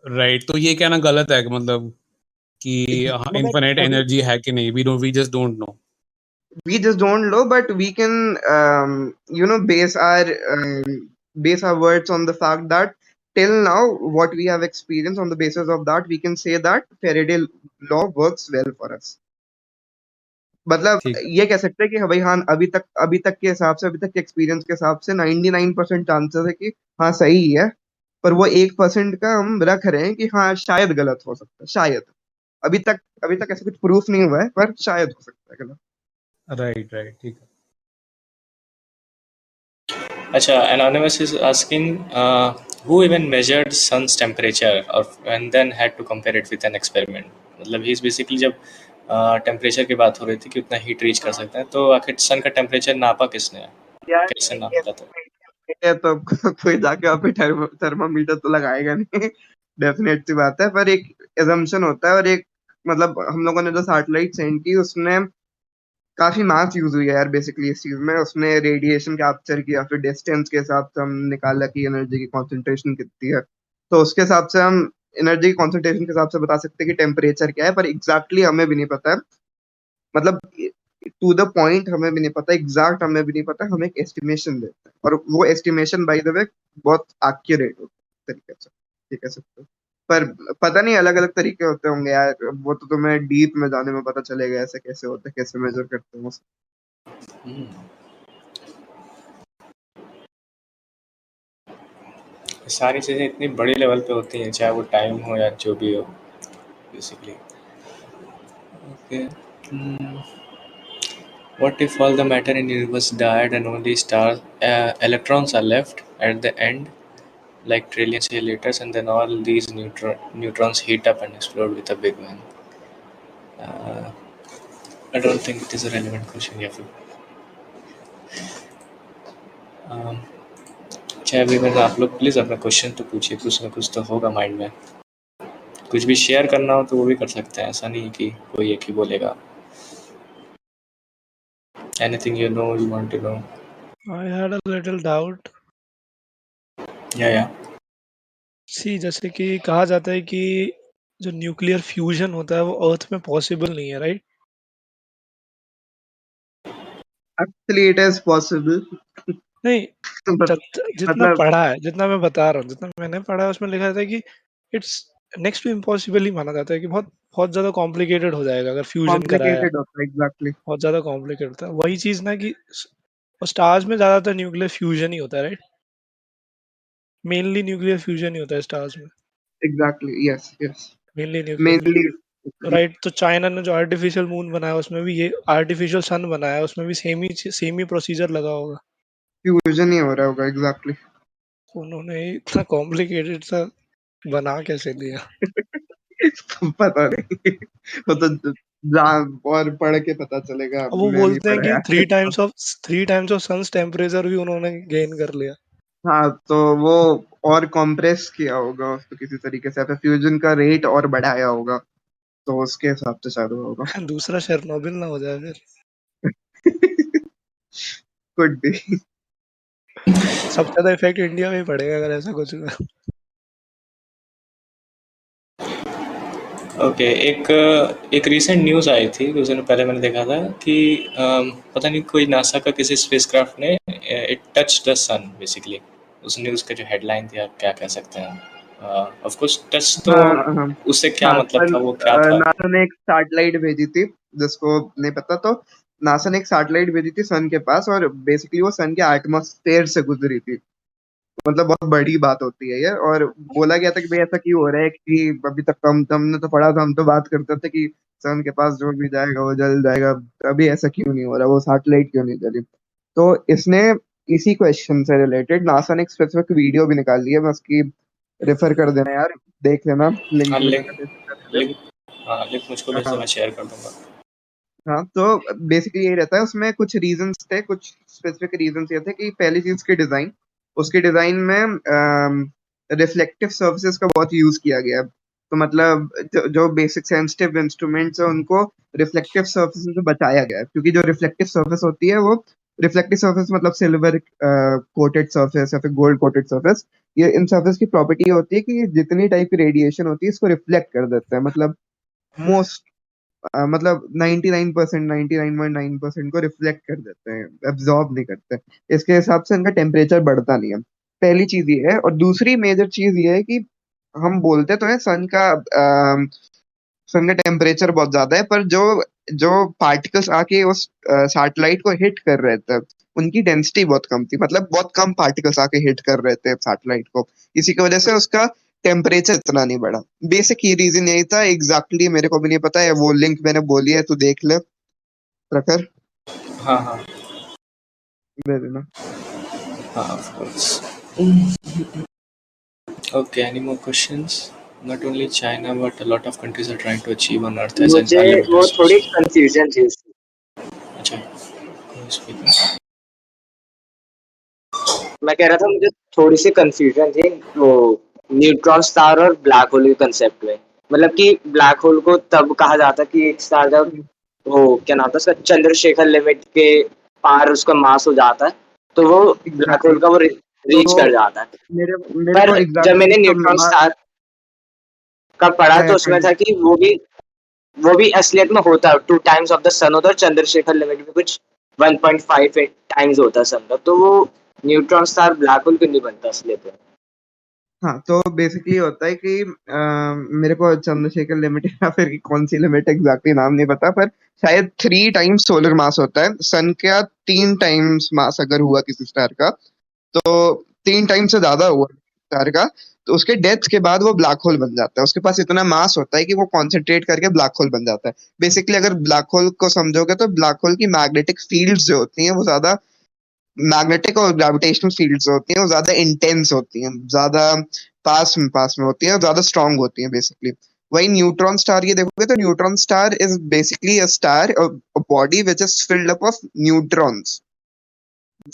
Right, तो ये कहना गलत है कि मतलब कि इनफिनिट एनर्जी है कि नहीं, we just don't know. We just don't know, but we can base our words on the fact that till now what we have experienced, on the basis of that we can say that Faraday law works well for us। मतलब ठीक है। ये कह सकते हैं कि हाँ भाई, हाँ अभी तक के हिसाब से, अभी तक के एक्सपीरियंस के हिसाब से 99% चांसेस है कि हाँ सही है। पर वो 1% का हम रख रहे हैं कि हाँ शायद गलत हो सकता है, शायद। अभी तक ऐसा कुछ प्रूफ नहीं हुआ है, पर शायद हो सकता है गलत। राइट राइट, ठीक है। अच्छा, anonymous is asking who even measured sun's temperature and then had to compare it with an experiment। मतलब he is basically जब टेम्परेचर की बात हो रही थी कि उतना हीट रीच कर सकते हैं, तो आखिर सन का टेम्परेचर नापा किसने है, यार कैसे नापता था? ये तो कोई जाके वहाँ पे थर्मामीटर तो लगाएगा नहीं डेफिनेट सी बात है, पर एक एजम्पशन होता है। और एक मतलब हम लोगों ने जो सैटेलाइट सेंड की उसने काफी मैथ्स यूज हुई है यार बेसिकली इस चीज में। उसने रेडिएशन कैप्चर किया, फिर डिस्टेंस के हिसाब से हम निकाला कि एनर्जी की कॉन्सेंट्रेशन कितनी है। तो उसके हिसाब से हम एनर्जी की कॉन्सेंट्रेशन के हिसाब से बता सकते हैं कि टेम्परेचर क्या है, पर एग्जैक्टली हमें भी नहीं पता है। मतलब टू द पॉइंट हमें भी नहीं पता, एग्जैक्ट हमें भी नहीं पता, हम एक एस्टिमेशन देते हैं, और वो एस्टिमेशन बाय द वे बहुत एक्यूरेट होता है तरीके से, ठीक है सकते हो। पर पता नहीं अलग अलग तरीके होते होंगे यार, वो तो तुम्हें डीप में जाने में पता चलेगा ऐसे कैसे होते, कैसे मेजर करते हैं हम्म। सारी चीज़ें इतनी बड़ी लेवल पे होती हैं, चाहे वो टाइम हो या जो भी हो basically. Okay. What if all the matter in universe died and only stars, electrons are left at the end, like trillions years later, and then all these neutrons heat up and explode with a big bang? Uh, I don't think it is a relevant question या फिर चाहे अभी मैंने आप लोग please अपना question तो पूछिए, कुछ ना कुछ तो होगा माइंड में। कुछ भी शेयर करना हो तो वो भी कर सकते हैं, ऐसा नहीं है कि कोई एक ही बोलेगा। Anything you know, you want to know? I had a little doubt। Yeah. सी जैसे कि कहा जाता है कि जो न्यूक्लियर फ्यूजन होता है वो अर्थ में पॉसिबल नहीं है, right? Actually it is possible. नहीं, जितना मतलब पढ़ा है, जितना मैं बता रहा हूँ, जितना मैंने पढ़ा है उसमें लिखा था कि इट्स नेक्स्ट टू इम्पॉसिबल ही माना जाता है, कि बहुत बहुत ज्यादा कॉम्प्लिकेटेड हो जाएगा अगर फ्यूजन कराया। कॉम्प्लिकेटेड होता है एग्जैक्टली। बहुत ज्यादा कॉम्प्लिकेटेड होता है, वही चीज ना कि स्टार्स में ज्यादातर न्यूक्लियर फ्यूजन ही होता है, राइट? मेनली न्यूक्लियर फ्यूजन ही होता है स्टार्स में, exactly yes yes, mainly nuclear mainly fusion, right? तो चाइना ने जो आर्टिफिशियल मून बनाया उसमें भी ये आर्टिफिशियल सन बनाया, उसमें भी सेम ही प्रोसीजर लगा होगा। फ्यूजन ही हो रहा होगा एग्जैक्टली। उन्होंने इतना कॉम्प्लिकेटेड सा बना कैसे दिया? पता नहीं, वो तो और पढ़ के पता चलेगा। अब वो मैं नहीं बोलते हैं पढ़ा कि यार। Three times of sun's temperature भी उन्होंने गेन कर लिया। हाँ, तो वो और कॉम्प्रेस किया होगा उसको किसी तरीके से, फिर फ्यूजन का रेट और बढ़ाया होगा, तो उसके हिसाब से शायद हुआ होगा। दूसरा शेरनोबिल ना हो जाए फिर। कुड भी। सबसे ज्यादा इफेक्ट इंडिया में ही पड़ेगा अगर ऐसा कुछ हुआ। ओके, एक रीसेंट न्यूज़ आई थी कुछ दिन पहले, मैंने देखा था कि पता नहीं कोई नासा का किसी स्पेसक्राफ्ट ने it touch the sun basically. उस न्यूज़ का जो हेडलाइन थी, आप क्या कह सकते हैं? ऑफ कोर्स टच तो हाँ हाँ उससे क्या हाँ, मतलब पर था, वो क्या था? नासा ने एक सैटेलाइट भेजी थी, जिसको नहीं पता, तो नासा ने एक सैटेलाइट भेजी थी सन के पास, और बेसिकली वो सन के एटमॉस्फेयर से गुजरी थी। मतलब बहुत बड़ी बात होती है ये, और बोला गया था कि भाई ऐसा क्यों हो रहा है, कि अभी तक हमने तो पढ़ा था, हम तो बात करते थे कि सन के पास जो भी जाएगा वो जल जाएगा, अभी ऐसा क्यों नहीं हो रहा, वो सैटेलाइट क्यों नहीं जली। तो इसने इसी क्वेश्चन से रिलेटेड नासा ने एक स्पेसिफिक वीडियो भी निकाल ली है, मैं उसकी रेफर कर देना यार, देख लेना, लिंक हाँ, में लिंक मैंने भेज दिया। लिंक हाँ, लिंक मुझको भेज दो, हाँ मैं शेयर कर दूंगा। हाँ, तो बेसिकली यही रहता है, उसमें कुछ रीजंस थे, कुछ स्पेसिफिक रीजंस ये थे कि पहली चीज की डिजाइन, उसके डिजाइन में रिफ्लेक्टिव सर्फेसिस का बहुत यूज किया गया है। तो मतलब जो बेसिक सेंसिटिव इंस्ट्रूमेंट्स है उनको रिफ्लेक्टिव सर्फेसिस से बचाया गया है, क्योंकि जो रिफ्लेक्टिव सर्फेस होती है वो, रिफ्लेक्टिव सर्फेस मतलब सिल्वर कोटेड सर्फेस या फिर गोल्ड कोटेड सर्फेस, ये इन सर्फेस की प्रॉपर्टी होती है कि जितनी टाइप की रेडिएशन होती है इसको रिफ्लेक्ट कर देता है, मतलब मोस्ट, मतलब 99%, 99.9% को रिफ्लेक्ट कर देते हैं, एब्जॉर्ब नहीं करते। इसके हिसाब से इनका टेम्परेचर बढ़ता नहीं है। पहली चीज ये है, और दूसरी मेजर चीज ये है कि हम बोलते तो है सन का टेम्परेचर बहुत ज्यादा है, पर जो जो पार्टिकल्स आके उस सैटेलाइट को हिट कर रहे थे उनकी डेंसिटी बहुत कम थी, मतलब बहुत कम पार्टिकल्स आके हिट कर रहे थे सैटेलाइट को, इसी की वजह से उसका टेम्परेचर इतना नहीं बढ़ा। बेसिक ही रीजन यही था, एग्जैक्टली मेरे को भी नहीं पता है, वो लिंक मैंने बोली है, तू देख ले, प्रखर, हाँ हाँ दे देना। हाँ, of course. Okay, any more questions? Not only China, but a lot of countries are trying to achieve on Earth as an मुझे unlimited वो source. थोड़ी कंफ्यूजन थी उसकी। अच्छा, कोई स्पीकर? मैं कह रहा था मुझे थोड़ी सी कंफ्यूजन थी वो न्यूट्रॉन स्टार और ब्लैक होल के कंसेप्ट में। मतलब कि ब्लैक होल को तब कहा जाता है कि एक स्टार जब वो क्या नाम था उसका, चंद्रशेखर लिमिट के पार उसका मास हो जाता है, तो वो ब्लैक एग्जैक्टली, होल का वो रीच तो कर जाता है। मेरे मेरे को पर जब एग्जैक्टली मैंने उसका न्यूट्रॉन स्टार का पढ़ा तो उसमें था कि वो भी असलियत में होता है 2 टाइम्स ऑफ द सन होता है, और चंद्रशेखर लिमिट में कुछ 1.58 टाइम्स होता है सन का। तो वो न्यूट्रॉन स्टार ब्लैक होल क्यों नहीं बनता असलियत में? हाँ, तो बेसिकली होता है कि मेरे को चंद्रशेखर लिमिट या फिर कौन सी लिमिट एग्जैक्टली नाम नहीं पता, पर शायद 3 टाइम्स सोलर मास होता है सन का, 3 टाइम्स मास अगर हुआ किसी स्टार का, तो 3 टाइम से ज्यादा हुआ स्टार का, तो उसके डेथ के बाद वो ब्लैक होल बन जाता है, उसके पास इतना मास होता है कि वो कॉन्सेंट्रेट करके ब्लैक होल बन जाता है। बेसिकली अगर ब्लैक होल को समझोगे तो ब्लैक होल की मैग्नेटिक फील्ड्स जो होती हैं वो ज्यादा, मैग्नेटिक और ग्रेविटेशनल फील्ड्स होती हैं वो ज्यादा इंटेंस होती हैं, ज्यादा पास में होती हैं और ज्यादा स्ट्रांग होती हैं बेसिकली। वही न्यूट्रॉन स्टार ये देखोगे तो neutron star is basically a star, a body which is filled up of neutrons,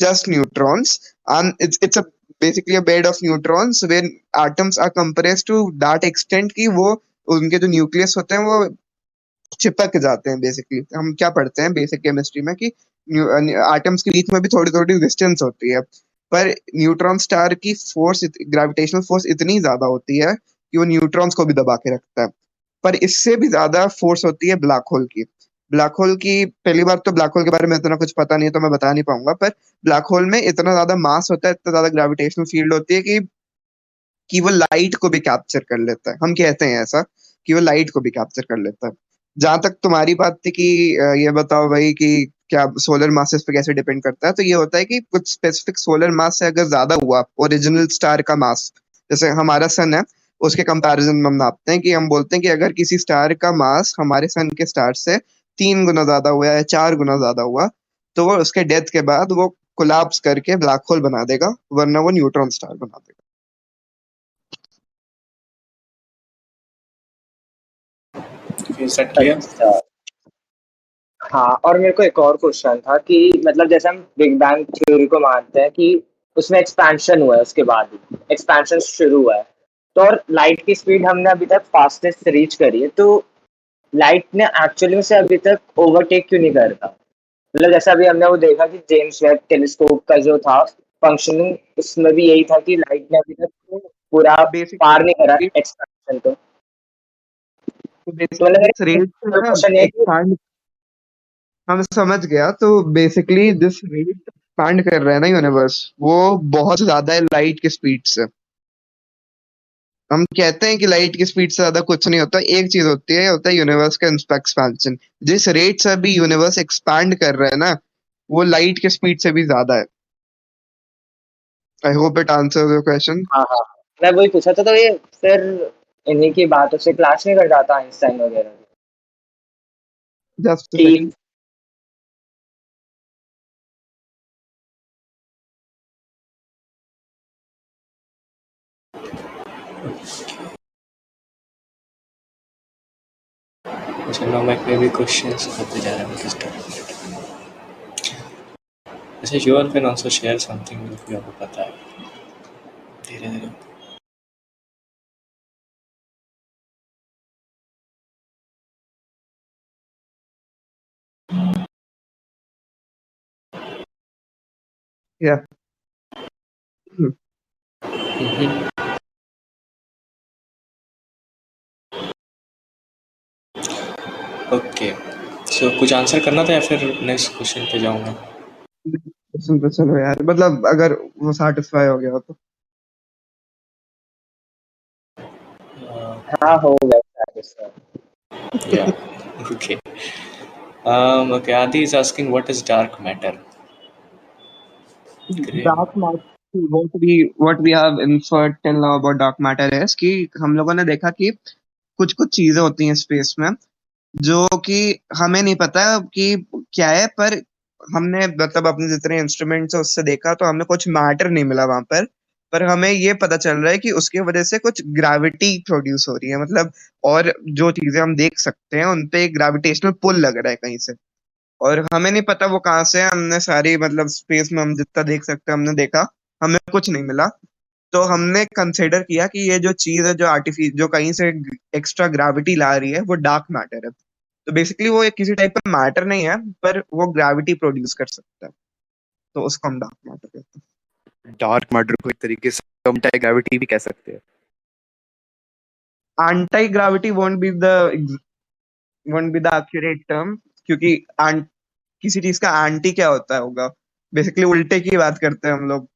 just neutrons, and it's a basically a bed of neutrons where atoms are compressed to that extent कि वो उनके जो nucleus होते हैं वो चिपक जाते हैं। बेसिकली हम क्या पढ़ते हैं बेसिक केमिस्ट्री में कि एटम्स के बीच में भी थोड़ी थोड़ी डिस्टेंस होती है, पर न्यूट्रॉन स्टार की फोर्स, ग्रेविटेशनल फोर्स इतनी ज्यादा होती है कि वो न्यूट्रॉन्स को भी दबा के रखता है। पर इससे भी ज्यादा फोर्स होती है ब्लैक होल की। ब्लैक होल की, पहली बार तो ब्लैक होल के बारे में इतना कुछ पता नहीं है तो मैं बता नहीं पाऊंगा, पर ब्लैक होल में इतना ज्यादा मास होता है, इतना ज्यादा ग्रेविटेशनल फील्ड होती है कि वो लाइट को भी कैप्चर कर लेता है। हम कहते हैं ऐसा कि वो लाइट को भी कैप्चर कर लेता है। जहां तक तुम्हारी बात थी कि ये बताओ भाई कि क्या सोलर मासेस पे कैसे डिपेंड करता है, तो ये होता है कि कुछ स्पेसिफिक सोलर मास से अगर ज्यादा हुआ ओरिजिनल स्टार का मास, जैसे हमारा सन है, उसके कंपैरिजन में हम नापते हैं कि हम बोलते हैं कि अगर किसी स्टार का मास हमारे सन के स्टार से 3 गुना ज्यादा हुआ या 4 गुना ज्यादा हुआ, तो वो उसके डेथ के बाद वो कोलैप्स करके ब्लैक होल बना देगा, वरना वो न्यूट्रॉन स्टार बना देगा। Is that clear? अच्छा। हाँ, और मेरे को एक और क्वेश्चन था कि मतलब जैसे हम बिग बैंग थ्योरी को मानते हैं कि उसमें एक्सपेंशन हुआ है, उसके बाद ही एक्सपेंशन शुरू हुआ है, तो और लाइट की स्पीड हमने अभी तक फास्टेस्ट रीच करी है, तो लाइट ने एक्चुअली में से अभी तक ओवरटेक क्यों नहीं करता? मतलब जैसे अभी हमने वो देखा कि जेम्स वेब टेलीस्कोप का जो था फंक्शनिंग, उसमें भी यही था कि लाइट ने अभी तक पूरा पार नहीं करा बेसिकली एक्सपेंशन को। तो मतलब जिस रेट से ना क्वेश्चन ये है कि एक्सपांड हम समझ गया, तो बेसिकली जिस रेट एक्सपांड कर रहा है ना यूनिवर्स, वो बहुत ज्यादा है लाइट की स्पीड से। हम कहते हैं कि लाइट की स्पीड से ज्यादा कुछ नहीं होता, एक चीज होता है यूनिवर्स का एक्सपेंशन। जिस रेट से अभी यूनिवर्स एक्सपैंड कर रहा है ना, वो लाइट की स्पीड से भी ज्यादा है। I hope it answers your question. हाँ हाँ, मैं वही पूछा था, तो ये फिर इन्हीं की बातों से क्लास नहीं कर जाता आइंस्टाइन वगैरह जस्ट की? सेकंड। अच्छा, नो माइक में भी क्वेश्चंस होते जा रहे हैं किस तरह। अच्छा, you all can also share something जो आपको पता है धीरे धीरे। या ओके, सो कुछ आंसर करना था या फिर नेक्स्ट क्वेश्चन पे जाऊंगा? क्वेश्चन पे चलो यार, मतलब अगर वो सेटिस्फाई हो गया हो तो। हाँ, हो गया। या okay. Okay, Adi is asking what is dark matter. Great. Dark matter, what we have inferred till now about dark matter is कि हम लोगों ने देखा कि कुछ कुछ चीजें होती हैं स्पेस में जो कि हमें नहीं पता कि क्या है, पर हमने मतलब अपने जितने इंस्ट्रूमेंट्स है उससे देखा तो हमें कुछ मैटर नहीं मिला वहां पर हमें ये पता चल रहा है कि उसकी वजह से कुछ ग्रेविटी प्रोड्यूस हो रही है, मतलब और जो चीजें हम देख सकते हैं उन पे ग्रेविटेशनल पुल लग रहा है कहीं से, और हमें नहीं पता वो कहाँ से है। हमने सारी मतलब स्पेस में हम जितना देख सकते हैं हमने देखा, हमें कुछ नहीं मिला। तो हमने कंसिडर किया कि ये जो चीज है जो कहीं से एक्स्ट्रा ग्रेविटी ला रही है वो डार्क मैटर है। तो बेसिकली वो एक किसी टाइप का मैटर नहीं है, पर वो ग्रेविटी प्रोड्यूस कर सकता है, तो उसको हम डार्क मैटर कहते डार्क मैटर को एक तरीके से हम एंटी ग्रेविटी भी कह सकते हैं। हैं। Anti gravity won't be the accurate term, क्योंकि किसी चीज का एंटी क्या होता है होगा, बेसिकली उल्टे की बात करते हैं हम लोग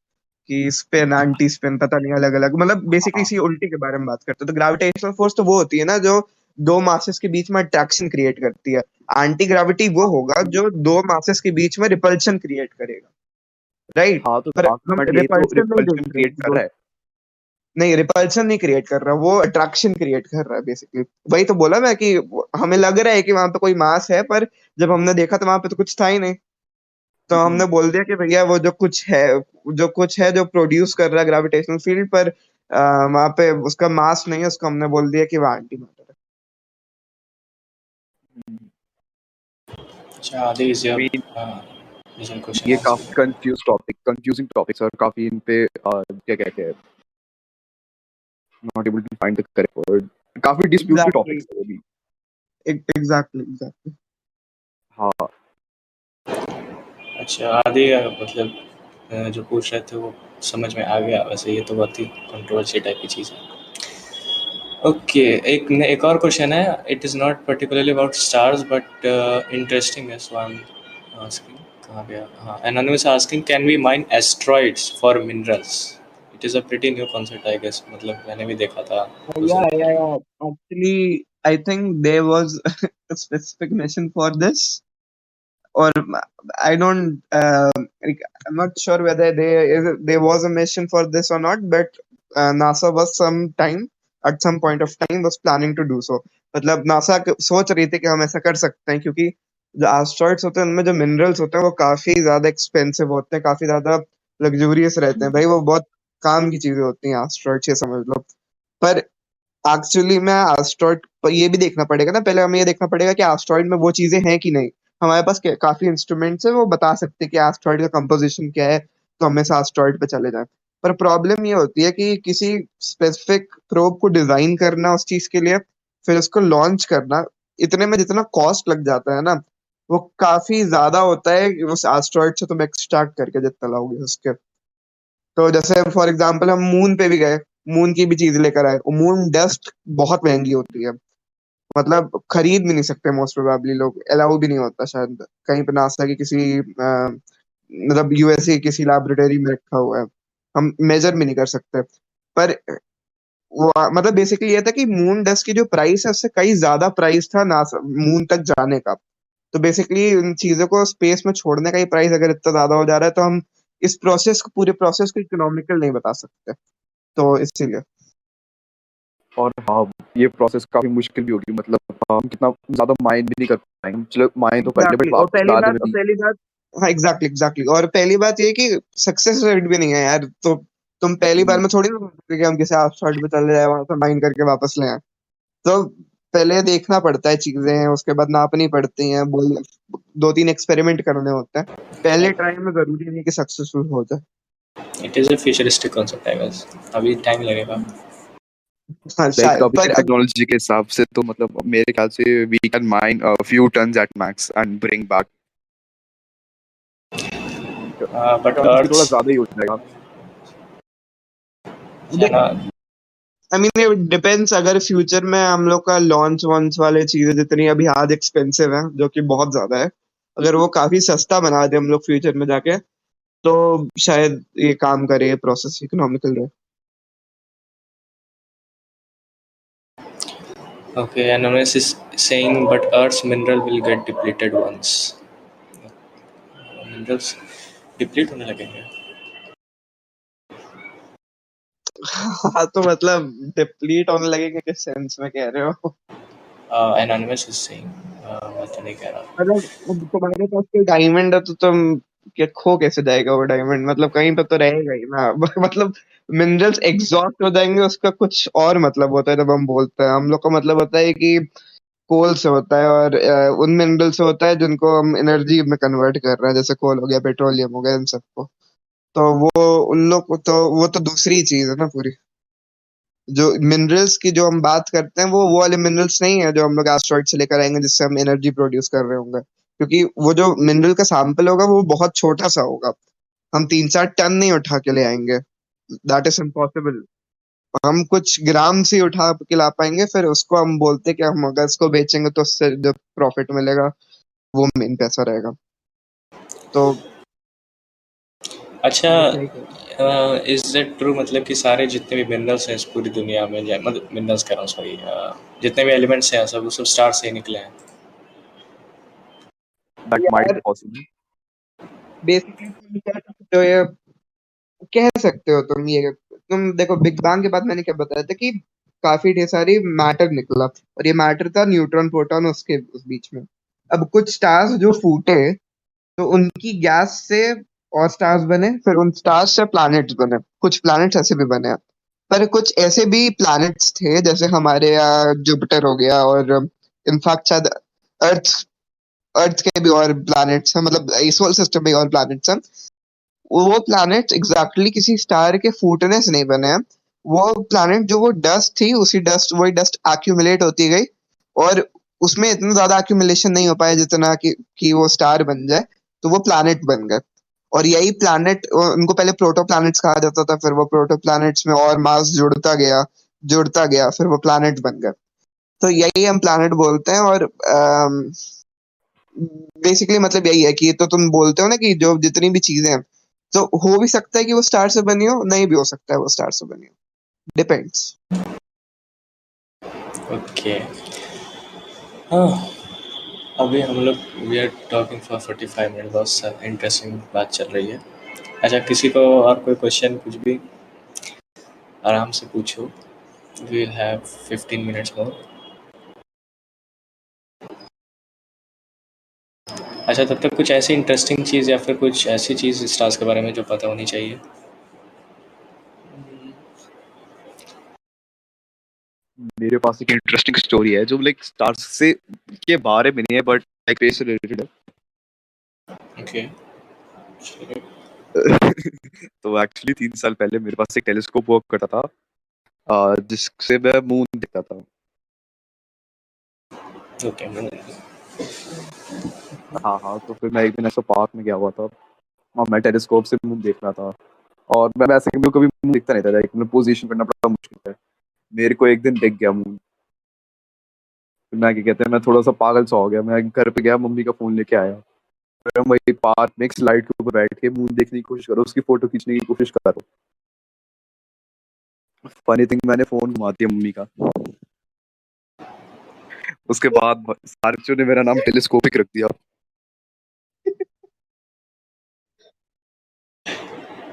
कि स्पिन एंटी स्पिन पता नहीं अलग अलग, मतलब बेसिकली इसी उल्टी के बारे में बात करते हैं। तो ग्रेविटेशनल फोर्स तो वो होती है ना जो दो मासेस के बीच में अट्रैक्शन क्रिएट करती है। एंटी ग्रेविटी वो होगा जो दो मासेस के बीच में रिपल्शन क्रिएट करेगा, राइट? हाँ, तो पर डार्क हम मैटर ये तो रिपल्शन नहीं रिपल्शन देख रहे क्रिएट कर रहा है। नहीं, रिपल्शन नहीं क्रिएट कर रहा, वो अट्रैक्शन क्रिएट कर रहा है बेसिकली। वही तो बोला मैं कि हमें लग रहा है कि वहां पे कोई मास है, पर जब हमने देखा तो वहां पे तो कुछ था ही नहीं। तो हमने बोल दिया कि भैया वो जो कुछ है जो प्रोड्यूस कर रहा है ग्रेविटेशनल फील्ड, पर वहां पे उसका मास नहीं है, उसको हमने बोल दिया कि वो एंटी मैटर अच्छा, Adi is your I mean, is your question ये answered? काफी कंफ्यूजिंग टॉपिक्स और काफी इन पे क्या कहते हैं, not able to find the correct word, काफी डिस्प्यूटेड है। टॉपिक्स है वो भी। एग्जैक्टली। हाँ, अच्छा, आदि मतलब जो पूछ रहे थे वो समझ में आ गया। वैसे ये तो बहुत ही कंट्रोवर्सी टाइप की चीज़ है। ओके, एक और क्वेश्चन है। It is not particularly about stars but interesting है, सो आई एम आस्किंग। कहाँ गया? हाँ, anonymous asking can we mine asteroids for minerals? It is a pretty new concept I guess, मतलब मैंने भी देखा था कुछ दिन पहले। Yeah. Actually, I think there was a specific mission for this, or I don't. I'm not sure whether there was a mission for this or not, but NASA was at some point of time was planning to do so. मतलब NASA सोच रही थी कि हम ऐसा कर सकते हैं, क्योंकि जो एस्ट्रॉइड्स होते हैं उनमें जो मिनरल्स होते हैं वो काफी ज्यादा एक्सपेंसिव होते हैं, काफी ज्यादा लग्जूरियस रहते हैं भाई, वो बहुत काम की चीजें होती हैं एस्ट्रॉइड्स, ये समझ लो। पर एक्चुअली में एस्ट्रॉइड ये भी देखना पड़ेगा ना, पहले हमें ये देखना पड़ेगा कि एस्ट्रॉइड में वो चीजें हैं कि नहीं। हमारे पास काफी इंस्ट्रूमेंट्स है, वो बता सकते हैं कि एस्ट्रॉइड का कंपोजिशन क्या है, तो हम इस एस्ट्रॉइड पे चले जाएं। पर प्रॉब्लम ये होती है कि किसी स्पेसिफिक प्रोब को डिजाइन करना उस चीज के लिए, फिर उसको लॉन्च करना, इतने में जितना कॉस्ट लग जाता है ना, वो काफी ज्यादा होता है कि उस एस्ट्रॉइड से तुम एक्सट्रैक्ट करके जितना लाओगे उसके। तो जैसे फॉर एग्जांपल हम मून पे भी गए, मून की भी चीज लेकर आए, मून डस्ट बहुत महंगी होती है, मतलब खरीद भी नहीं सकते मोस्ट प्रोबेबली, लोग अलाउ भी नहीं होता शायद कहीं पे नासा की किसी मतलब यूएसए की किसी लैबोरेटरी में रखा हुआ है, हम मेजर भी नहीं कर सकते। पर वो मतलब बेसिकली ये था कि मून डस्ट की जो प्राइस है उससे कई ज्यादा प्राइस था नासा मून तक जाने का। तो बेसिकली इन चीजों को स्पेस में छोड़ने का ही प्राइस अगर इतना ज्यादा हो जा रहा है, तो हम इस प्रोसेस को, पूरे प्रोसेस को इकोनॉमिकल नहीं बता सकते, तो इसीलिए। और हाँ, ये प्रोसेस काफी मुश्किल भी होगी, मतलब हम कितना ज्यादा माइंड भी नहीं कर पाएंगे, चलो माइंड तो कर ले बट एग्जैक्टली, और वापस लाने में भी। पहली बात, हाँ एग्जैक्टली एग्जैक्टली, और पहली बात ये कि सक्सेस रेट भी नहीं है यार, तो तुम पहली बार में थोड़ी ना बोल सकते कि हम किसी एस्ट्रॉइड पे चले जाए, वहां से माइन करके वापस ले आए। तो पहले देखना पड़ता है चीजें, उसके बाद नापनी पड़ती हैं, बोल 2-3 एक्सपेरिमेंट करने होते हैं, पहले ट्राई में जरूरी नहीं कि सक्सेसफुल हो जाए। It is a futuristic concept I guess, अभी टाइम लगेगा। हाँ लाइक शायद, अभी पर के टेक्नोलॉजी के हिसाब से तो मतलब मेरे ख्याल से we can mine a few tons at max and bring back. But tons भी थोड़ा अर्थ ज्यादा ही हो जाएगा। है ना, आई मीन इट डिपेंड्स, अगर फ्यूचर में हम लोग का लॉन्च वॉन्च वाले चीजें जितनी अभी आज एक्सपेंसिव हैं, जो कि बहुत ज्यादा है, अगर वो काफी सस्ता बना दे हम लोग फ्यूचर में जाके, तो शायद ये काम करे, ये प्रोसेस इकोनॉमिकल रहे। okay, Anonymous is saying but Earth's mineral will get depleted once. Minerals deplete होने लगेंगे। हाँ तो मतलब डिप्लीट होने लगेगा किस सेंस में कह रहे हो? Anonymous is saying, मैं तो नहीं कह रहा। मतलब अब तुम्हारे पास कोई डायमंड है तो तुम क्या खो कैसे जाएगा वो डायमंड, मतलब कहीं पे तो रहेगा ही ना। मतलब मिनरल्स एग्जॉस्ट हो जाएंगे, उसका कुछ और मतलब होता है जब हम बोलते हैं, हम लोग का मतलब होता है कि कोल से होता है, और उन मिनरल से होता है जिनको हम एनर्जी में कन्वर्ट कर रहे हैं, जैसे कोल हो गया, पेट्रोलियम हो गया, इन सबको। तो वो उन लोग को तो वो तो दूसरी चीज है ना पूरी। जो मिनरल्स की जो हम बात करते हैं, वो वाले मिनरल्स नहीं है जो हम लोग एस्ट्रॉइड से लेकर आएंगे जिससे हम एनर्जी प्रोड्यूस कर रहे होंगे, क्योंकि वो जो मिनरल का सैंपल होगा वो बहुत छोटा सा होगा, हम 3-4 टन नहीं उठा के ले आएंगे, दैट इज इम्पॉसिबल। हम कुछ ग्राम से ही उठा के ला पाएंगे, फिर उसको हम बोलते हैं कि हम अगर इसको बेचेंगे तो उससे जो प्रॉफिट मिलेगा वो मेन पैसा रहेगा। तो अच्छा, बस यही कह- इज इट ट्रू, मतलब कि सारे जितने भी मिनरल्स हैं इस पूरी दुनिया में, मतलब मिनरल्स कह रहा हूँ सॉरी, जितने भी एलिमेंट्स हैं सब वो सब स्टार से ही निकले हैं? दैट माइट यार बी पॉसिबल। बेसिकली तुम कह सकते हो, ये कह सकते हो तुम, ये तुम देखो बिग बैंग के बाद मैंने क्या बताया था कि काफी ढेर सारी मैटर निकला, और ये मैटर था न्यूट्रॉन प्रोटॉन उसके उस बीच में। अब कुछ स्टार्स जो फूटे, तो उनकी गैस से और स्टार्स बने, फिर उन स्टार्स से प्लैनेट्स बने, कुछ प्लैनेट्स ऐसे भी बने हैं। पर कुछ ऐसे भी प्लैनेट्स थे जैसे हमारे यहाँ जुपिटर हो गया, और इनफैक्ट शायद अर्थ अर्थ के भी और प्लैनेट्स हैं, मतलब सोलर सिस्टम में और प्लैनेट्स हैं। वो प्लैनेट एग्जैक्टली किसी स्टार के फूटने से नहीं बने हैं। वो प्लैनेट जो वो डस्ट थी, उसी डस्ट वही डस्ट एक्यूमुलेट होती गई, और उसमें इतना ज्यादा एक्यूमुलेशन नहीं हो पाया जितना कि वो स्टार बन जाए, तो वो प्लैनेट बन गए। और यही प्लैनेट, उनको पहले प्रोटो प्लैनेट्स कहा जाता था, फिर वो प्रोटो प्लैनेट्स में और मास जुड़ता गया, फिर वो प्लैनेट बन गए। तो यही हम प्लैनेट बोलते हैं। और बेसिकली मतलब यही है कि तो तुम बोलते हो ना कि जो जितनी भी चीजें हैं, तो हो भी सकता है कि वो स्टार से बनी हो, नहीं भी हो सकता है वो स्टार से बनी हो, डिपेंड्स। ओके, हाँ, अभी हम लोग we are talking for 45 minute, बहुत इंटरेस्टिंग बात चल रही है। अच्छा, किसी को और कोई क्वेश्चन कुछ भी आराम से पूछो, we will have 15 minutes more. अच्छा, तब तक कुछ ऐसी इंटरेस्टिंग चीज़ या फिर कुछ ऐसी चीज़ स्टार्स के बारे में जो पता होनी चाहिए? मेरे पास एक इंटरेस्टिंग स्टोरी है जो लाइक स्टार्स से के बारे में नहीं है बट लाइक स्पेस से रिलेटेड है। ओके। तो एक्चुअली 3 साल पहले मेरे पास एक टेलीस्कोप वर्क करता था जिससे मैं मून देखता था। ओके। हाँ, तो फिर मैं एक दिन ऐसा पार्क में गया हुआ था और मैं टेलीस्कोप से मून देख रहा था। और मैं वैसे कभी मून दिखता नहीं था, लाइक मैं पोजीशन करना बड़ा मुश्किल है। मेरे को एक दिन दिख गया मून। फिर मैं क्या कहते हैं, मैं थोड़ा सा पागल सा हो गया। मैं घर पे गया, मम्मी का फोन लेके आया। फिर हम वही पार्क में एक स्लाइड के ऊपर बैठ के मून देखने की कोशिश करो, उसकी फोटो खींचने की कोशिश करो। फनी थिंग, मैंने फोन घुमा दिया मम्मी का। उसके बाद सारे बच्चों ने मेरा नाम टेलीस्कोपिक रख दिया।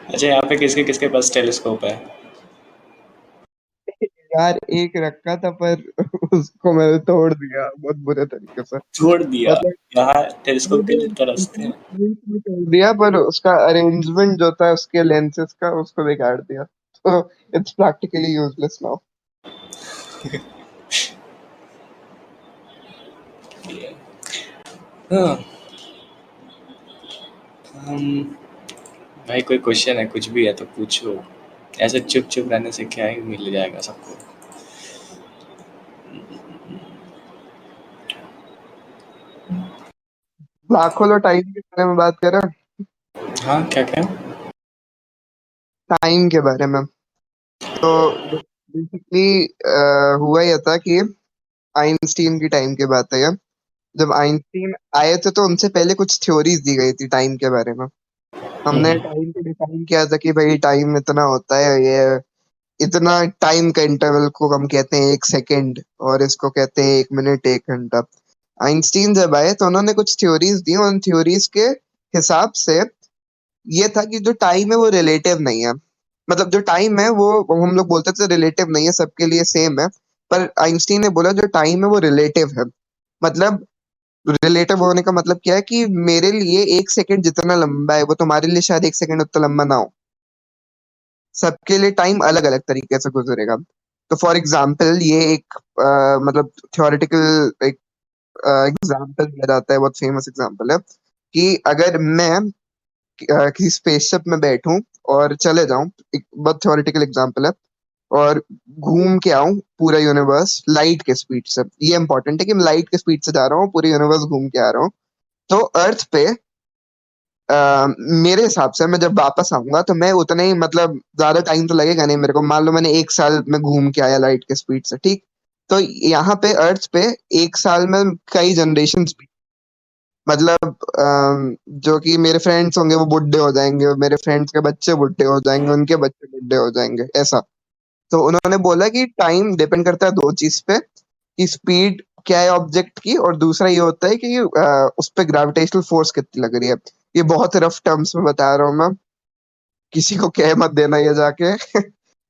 अच्छा, यहाँ पे किसके किसके पास टेलीस्कोप है? यार एक रखा था पर उसको मैंने तोड़ दिया बहुत बुरे तरीके से। छोड़ दिया? मतलब यहाँ टेलीस्कोप के लिए तरसते हैं। तोड़ दिया, पर उसका अरेंजमेंट जो था उसके लेंसेज का उसको बिगाड़ दिया, तो इट्स प्रैक्टिकली यूजलेस नाउ। हाँ। भाई कोई क्वेश्चन है, कुछ भी है तो पूछो। ऐसे चुप चुप रहने से क्या ही मिल जाएगा सबको। ब्लैक होल और टाइम के बारे में बात करें। हाँ, क्या क्या? टाइम के बारे में तो बेसिकली हुआ यह था कि आइंस्टीन की टाइम की बात है ये। जब आइंस्टीन आए थे तो उनसे पहले कुछ थ्योरीज दी गई थी टाइम के बारे में। हमने टाइम को डिफाइन किया था कि भाई टाइम इतना होता है, ये इतना टाइम का इंटरवल को हम कहते हैं 1 सेकेंड, और इसको कहते हैं 1 मिनट 1 घंटा। आइंस्टीन जब आए तो उन्होंने कुछ थ्योरीज दी, उन थ्योरीज के हिसाब से ये था कि जो टाइम है वो रिलेटिव नहीं है। मतलब जो टाइम है वो हम लोग बोलते थे रिलेटिव नहीं है, सबके लिए सेम है। पर आइंस्टीन ने बोला जो टाइम है वो रिलेटिव है। मतलब रिलेटिव होने का मतलब क्या है कि मेरे लिए 1 सेकंड जितना लंबा है वो तुम्हारे लिए शायद 1 सेकंड उतना लंबा ना हो। सबके लिए टाइम अलग अलग तरीके से गुजरेगा। तो फॉर एग्जाम्पल ये एक मतलब थ्योरेटिकल एक एग्जाम्पल दिया जाता है, बहुत फेमस एग्जाम्पल है कि अगर मैं किसी स्पेसशिप में बैठूं और चले जाऊं, एक बहुत थ्योरेटिकल एग्जांपल है, और घूम के आऊं पूरा यूनिवर्स लाइट के स्पीड से। ये इंपॉर्टेंट है कि मैं लाइट के स्पीड से जा रहा हूँ, पूरे यूनिवर्स घूम के आ रहा हूँ। तो अर्थ पे मेरे हिसाब से मैं जब वापस आऊंगा तो मैं उतना ही मतलब ज्यादा टाइम तो लगेगा नहीं मेरे को। मान लो मैंने 1 साल में घूम के आया लाइट के स्पीड से, ठीक। तो यहाँ पे अर्थ पे 1 साल में कई जनरेशन, मतलब जो कि मेरे फ्रेंड्स होंगे वो बुढ़े हो जाएंगे, और मेरे फ्रेंड्स के बच्चे बुढ़े हो जाएंगे, उनके बच्चे बुढ़े हो जाएंगे, ऐसा। तो उन्होंने बोला कि टाइम डिपेंड करता है दो चीज पे, कि स्पीड क्या है ऑब्जेक्ट की, और दूसरा ये होता है कि उस पे ग्रेविटेशनल फोर्स कितनी लग रही है। ये बहुत रफ टर्म्स में बता रहा हूँ मैं, किसी को कह मत देना ये जाके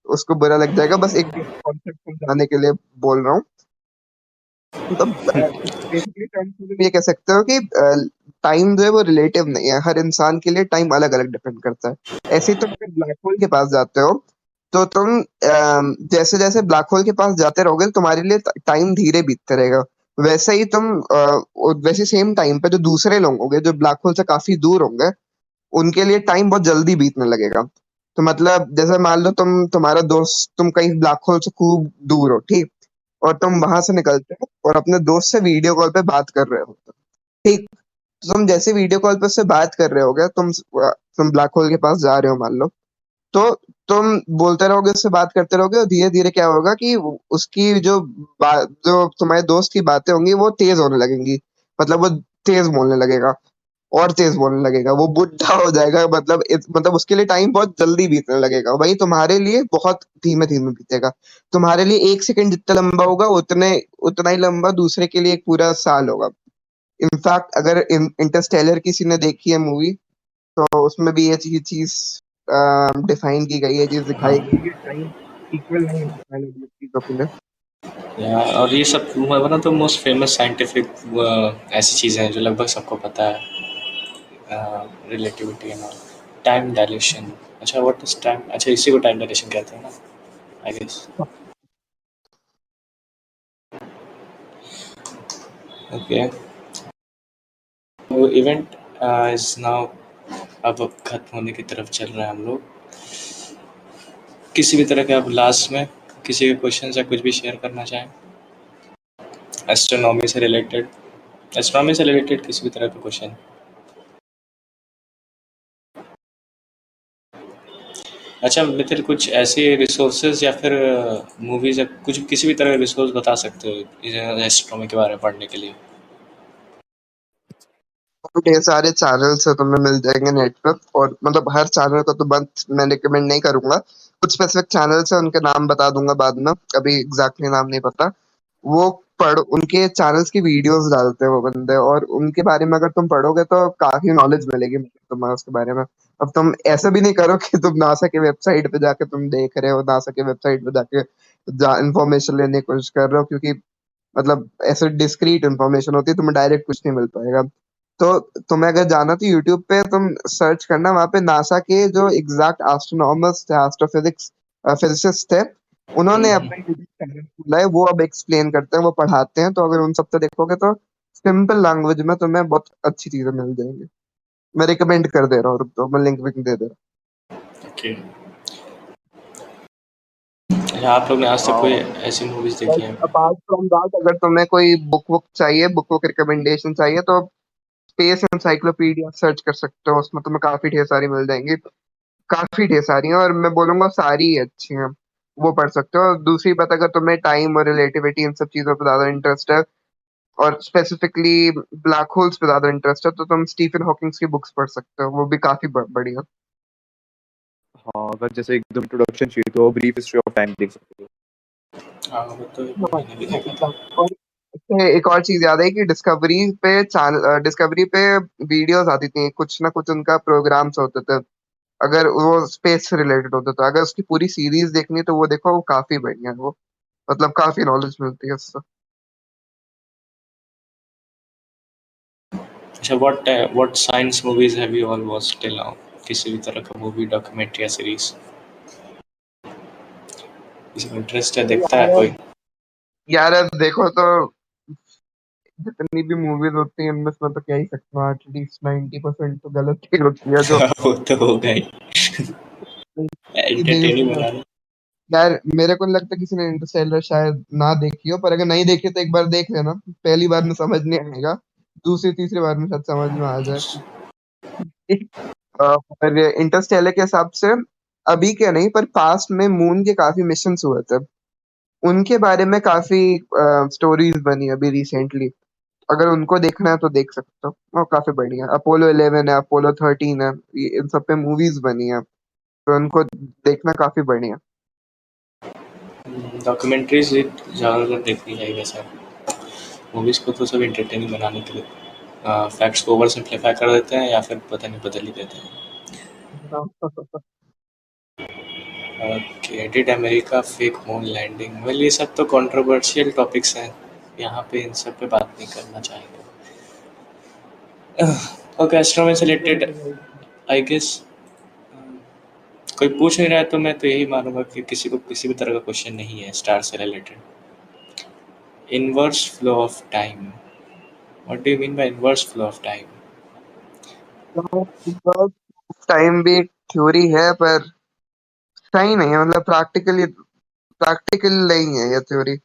उसको बुरा लग जाएगा, बस एक कॉन्सेप्ट समझाने के लिए बोल रहा हूँ। तो बेसिकली टर्म्स में तुम ये कह सकते हो कि टाइम जो है वो रिलेटिव नहीं है, हर इंसान के लिए टाइम अलग अलग डिपेंड करता है। ऐसे ही तुम अगर ब्लैक होल के पास जाते हो तो तुम जैसे जैसे ब्लैक होल के पास जाते रहोगे तुम्हारे लिए टाइम धीरे बीतते रहेगा। वैसे ही तुम वैसे सेम टाइम पे जो दूसरे लोग होंगे जो ब्लैक होल से काफी दूर होंगे, उनके लिए टाइम बहुत जल्दी बीतने लगेगा। तो मतलब जैसे मान लो तुम्हारा दोस्त, तुम कहीं ब्लैक होल से खूब दूर हो, ठीक, और तुम वहां से निकलते हो और अपने दोस्त से वीडियो कॉल पे बात कर रहे हो, ठीक। तो तुम जैसे वीडियो कॉल पे उससे बात कर रहे होगे, तुम ब्लैक होल के पास जा रहे हो मान लो, तो तुम बोलते रहोगे, उससे बात करते रहोगे, और धीरे धीरे क्या होगा कि उसकी जो तुम्हारे दोस्त की बातें होंगी वो तेज होने लगेंगी। मतलब वो तेज बोलने लगेगा, और तेज बोलने लगेगा, वो बुढ़ा हो जाएगा। मतलब उसके लिए टाइम बहुत जल्दी बीतने लगेगा, वही तुम्हारे लिए बहुत धीमे धीमे बीतेगा। तुम्हारे लिए 1 सेकंड जितना लंबा होगा उतना ही लंबा दूसरे के लिए एक पूरा साल होगा। इनफैक्ट अगर इंटरस्टेलर किसी ने देखी है मूवी, तो उसमें भी ये चीज डिफाइन की गई है, चीज दिखाई गई है, टाइम इक्वल नहीं होता है चीजों के लिए। यार, और ये सब मतलब तो मोस्ट फेमस साइंटिफिक ऐसी चीज़ें हैं जो लगभग सबको पता है। Relativity and all, time dilation. अच्छा, व्हाट इज टाइम? अच्छा, इसी को टाइम डायलेशन कहते हैं ना, आई गेस। ओके, वो इवेंट इज नाउ अब खत्म होने की तरफ चल रहा है हम लोग। किसी भी तरह के आप लास्ट में किसी के क्वेश्चन या कुछ भी शेयर करना चाहें एस्ट्रोनॉमी से रिलेटेड किसी भी तरह का क्वेश्चन। अच्छा मित्र, कुछ ऐसे रिसोर्सेज या फिर मूवीज या कुछ किसी भी तरह का रिसोर्स बता सकते हो एस्ट्रोनॉमी के बारे में पढ़ने के लिए? ढेर सारे चैनल्स है, तुम्हें मिल जाएंगे नेट पे। और मतलब हर चैनल को तो बंद मैं रिकमेंड नहीं करूंगा, कुछ स्पेसिफिक चैनल्स है, उनके नाम बता दूंगा बाद में, अभी एग्जैक्टली नाम नहीं पता। वो पढ़ उनके चैनल्स की वीडियोस डालते हैं वो बंदे, और उनके बारे में अगर तुम पढ़ोगे तो काफी नॉलेज मिलेगी तुम्हें उसके बारे में। अब तुम ऐसा भी नहीं करो कि तुम नासा के वेबसाइट पे जाके तुम देख रहे हो, नासा के वेबसाइट पे जाके इंफॉर्मेशन लेने की कोशिश कर रहे हो, क्योंकि मतलब ऐसे डिस्क्रीट इंफॉर्मेशन होती है, तुम्हें डायरेक्ट कुछ नहीं मिल पाएगा। तो तुम्हें अगर जाना तो यूट्यूब पे तुम सर्च करना, वहां पे नासा के जो एग्जैक्ट एस्ट्रोनॉमर्स थे, एस्ट्रोफिजिक्स फिजिसिस्ट थे, उन्होंने अपना यूट्यूब चैनल खोला है, वो अब एक्सप्लेन करते हैं, वो पढ़ाते हैं। तो अगर उन सब पे देखोगे तो सिंपल लैंग्वेज में तुम्हें बहुत अच्छी चीजें मिल जाएंगी। मैं रिकमेंड कर दे रहा हूँ, रुक दो मैं लिंक विंक दे दे रहा ओके, आप लोग ने आज तक कोई ऐसी मूवीज देखी हूँ। हैं? अपार्ट फ्रॉम दैट, अगर तुम्हें कोई बुक चाहिए, बुक रिकमेंडेशन चाहिए, तो स्पेस एनसाइक्लोपीडिया सर्च कर सकते हो, उसमें तुम्हें काफी ढेर सारी मिल जाएंगी, काफी ढेर सारी हैं, और मैं बोलूंगा सारी ही अच्छी हैं, वो पढ़ सकते हो। दूसरी बात, अगर तुम्हें टाइम और रिलेटिविटी इन सब चीजों पर ज्यादा इंटरेस्ट है, और स्पेसिफिकली ब्लैक होल्स पे ज्यादा इंटरेस्ट है, तो तुम स्टीफन हॉकिंग्स की बुक्स पढ़ सकते हो, वो भी काफी बढ़िया। हाँ, अगर जैसे एकदम इंट्रोडक्शन चाहिए तो ब्रीफ हिस्ट्री ऑफ टाइम देख सकते हो। हाँ, वो तो हाँ, मैंने भी देखा था। और इससे एक और चीज याद है कि डिस्कवरी पे वीडियोस आती थी, कुछ ना कुछ उनका प्रोग्राम्स होते थे, अगर वो स्पेस से रिलेटेड होता था। अगर उसकी पूरी सीरीज देखनी है तो वो देखो, वो काफी बढ़िया है वो, मतलब काफी नॉलेज मिलती है उससे। अच्छा, what science movies have you all watched till now? किसी भी तरह का मूवी, डॉक्यूमेंट्री या सीरीज किसी को इंटरेस्ट है, देखता है कोई? यार अब देखो तो जितनी भी मूवीज होती हैं उनमें से मैं तो क्या ही सकता हूँ, एटलीस्ट 90% तो गलत ही होती है जो वो तो हो गई, बेस्ड एंटरटेनिंग है। बना रहे। यार मेरे को नहीं लगता किसी ने इंटरस्टेलर शायद ना देखी हो, पर अगर नहीं देखी तो एक बार देख लेना, पहली बार में समझ नहीं आएगा, दूसरी तीसरी बार में शायद समझ में आ जाए। पर इंटरस्टेलर के हिसाब से अभी के नहीं, पर पास्ट में मून के काफी मिशंस हुए थे, उनके बारे में काफी स्टोरीज बनी अभी रिसेंटली। अगर उनको देखना है तो देख सकते हो, वो काफी बढ़िया। अपोलो 11 है, अपोलो 13 है, इन सब पे मूवीज बनी है, तो उनको देखना काफी बढ़िया। डॉक्यूमेंट्रीज ज़्यादातर देखनी चाहिए वैसे। मूवीज़ को तो सब एंटरटेनिंग बनाने के लिए फैक्ट्स को ओवर सिंप्लीफाई कर देते हैं या फिर पता नहीं बदल ही देते हैं। Okay, did America fake moon landing? Well, ये सब तो कंट्रोवर्शियल टॉपिक्स हैं, यहाँ पे इन सब पे बात नहीं करना चाहेंगे। ओके, एस्ट्रोनॉमी से रिलेटेड आई गेस कोई पूछ नहीं रहा है, तो मैं तो यही मानूंगा कि किसी को किसी भी तरह का क्वेश्चन नहीं है स्टार से related. Inverse flow of time, what do you mean by inverse flow of time? Time भी एक थ्योरी है, पर सही नहीं है, मतलब प्रैक्टिकल नहीं है ये थ्योरी।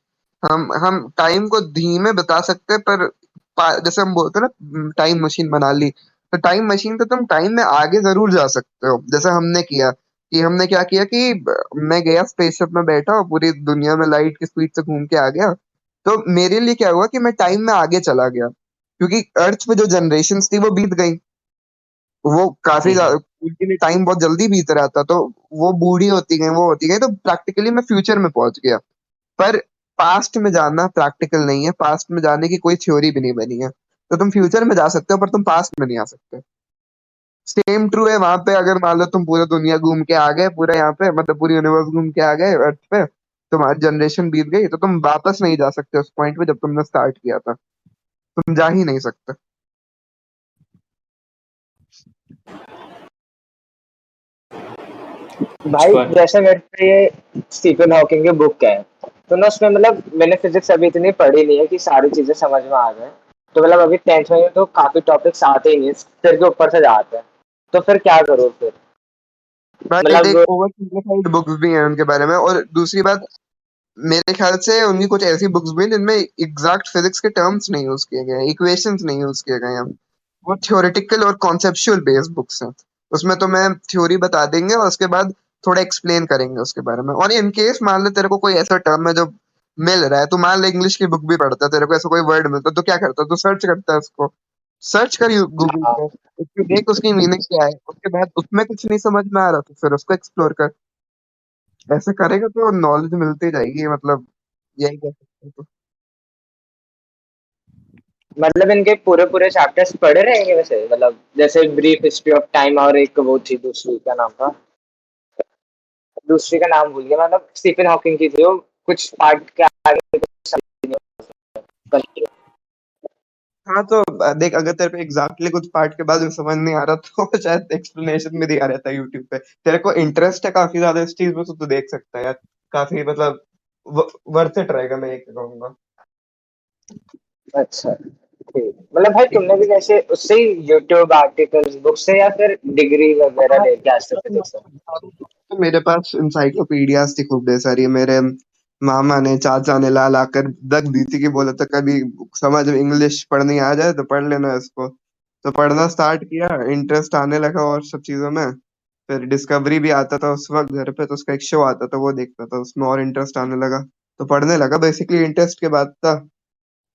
हम टाइम को धीमे बता सकते हैं, पर जैसे हम बोलते हैं ना, टाइम मशीन बना ली, तो टाइम मशीन से तुम टाइम में आगे जरूर जा सकते हो, जैसे हमने किया। कि हमने क्या किया कि मैं गया स्पेसशिप में बैठा और पूरी दुनिया में लाइट की स्पीड से घूम के आ गया। तो मेरे लिए क्या हुआ कि मैं टाइम में आगे चला गया, क्योंकि अर्थ पे जो जनरेशन थी वो बीत गई, वो काफी उनके लिए टाइम बहुत जल्दी बीत रहा था, तो वो बूढ़ी होती गई, वो होती गई, तो प्रैक्टिकली मैं फ्यूचर में पहुंच गया। पर पास्ट में जाना प्रैक्टिकल नहीं है, पास्ट में जाने की कोई थ्योरी भी नहीं बनी है। तो तुम फ्यूचर में जा सकते हो, पर तुम पास्ट में नहीं आ सकते। सेम ट्रू है वहां पे, अगर मान लो तुम पूरा दुनिया घूम के आ गए, पूरा यहाँ पे मतलब पूरी यूनिवर्स घूम के आ गए अर्थ पे, तुम्हारी जनरेशन बीत गई, तो तुम वापस नहीं जा सकते उस पॉइंट पे जब तुमने स्टार्ट किया था, तुम जा ही नहीं सकते। भाई जैसे मेरे पे ये स्टीफन हॉकिंग की बुक है, तो ना उसमें मतलब मैंने फिजिक्स अभी इतनी पढ़ी नहीं है कि सारी चीजें समझ में आ जाए, तो मतलब अभी 10th में तो काफी टॉपिक्स आते ही नहीं, सिर के ऊपर से जाते हैं, तो फिर क्या करो फिर? भाई मतलब देख, ओवर सिंप्लीफाइड बुक्स भी हैं उनके बारे में, और दूसरी बात, मेरे ख्याल से उनकी कुछ ऐसी बुक्स भी हैं जिनमें एग्जैक्ट फिजिक्स के टर्म्स नहीं यूज किए गए हैं, इक्वेशंस नहीं यूज किए गए हैं। वो थ्योरेटिकल और कॉन्सेप्चुअल बेस्ड बुक्स हैं। उसमें तो मैं थ्योरी बता देंगे और उसके बाद थोड़ा एक्सप्लेन करेंगे उसके बारे में। और इन केस मान ले तेरे को कोई ऐसा टर्म है जो मिल रहा है, तो मान ले इंग्लिश की बुक भी पढ़ता है, तेरे को ऐसा कोई वर्ड मिलता है, तो क्या करता है? तो सर्च करता है उसको, सर्च कर गूगल हाँ, पे, उसको देख उसकी मीनिंग क्या है, उसके बाद उसमें कुछ नहीं समझ में आ रहा तो फिर उसको एक्सप्लोर कर। ऐसे करेगा तो नॉलेज मिलती जाएगी, मतलब यही कह सकते हैं। तो मतलब इनके पूरे पूरे चैप्टर्स पढ़े रहेंगे वैसे, मतलब जैसे ब्रीफ हिस्ट्री ऑफ टाइम, और एक वो थी दूसरी, क्या नाम था, दूसरी का नाम भूल गया, मतलब स्टीफन हॉकिंग की थी वो, कुछ पार्ट के आगे कुछ समझ नहीं हाँ, तो देख, अगर तेरे को एग्जैक्टली कुछ पार्ट के बाद में समझ नहीं आ रहा तो शायद एक्सप्लेनेशन में दिया रहता है यूट्यूब पे। तेरे को इंटरेस्ट है काफी ज्यादा इस चीज में, तो तू देख सकता है यार। काफी मतलब वर्थ इट रहेगा, मैं ये कहूंगा। अच्छा, ठीक। मतलब भाई तुमने भी कैसे उससे ही यूट्यूब आर्टिकल्स, बुक से, या फिर डिग्री वगैरह लेके एस्ट्रोफिजिक्स से? तो मेरे पास इंसाइक्लोपीडियाज थी खूब ढेर सारी। मेरे मामा ने, चाचा ने ला ला कर रख दी थी कि बोले तो कभी समझ में इंग्लिश पढ़नी आ जाए तो पढ़ लेना इसको। तो पढ़ना स्टार्ट किया, इंटरेस्ट आने लगा और सब चीजों में। फिर डिस्कवरी भी आता था उस वक्त घर पे, तो उसका एक शो आता था, वो देखता था, उसमें और इंटरेस्ट आने लगा। तो पढ़ने लगा, बेसिकली इंटरेस्ट के बाद था।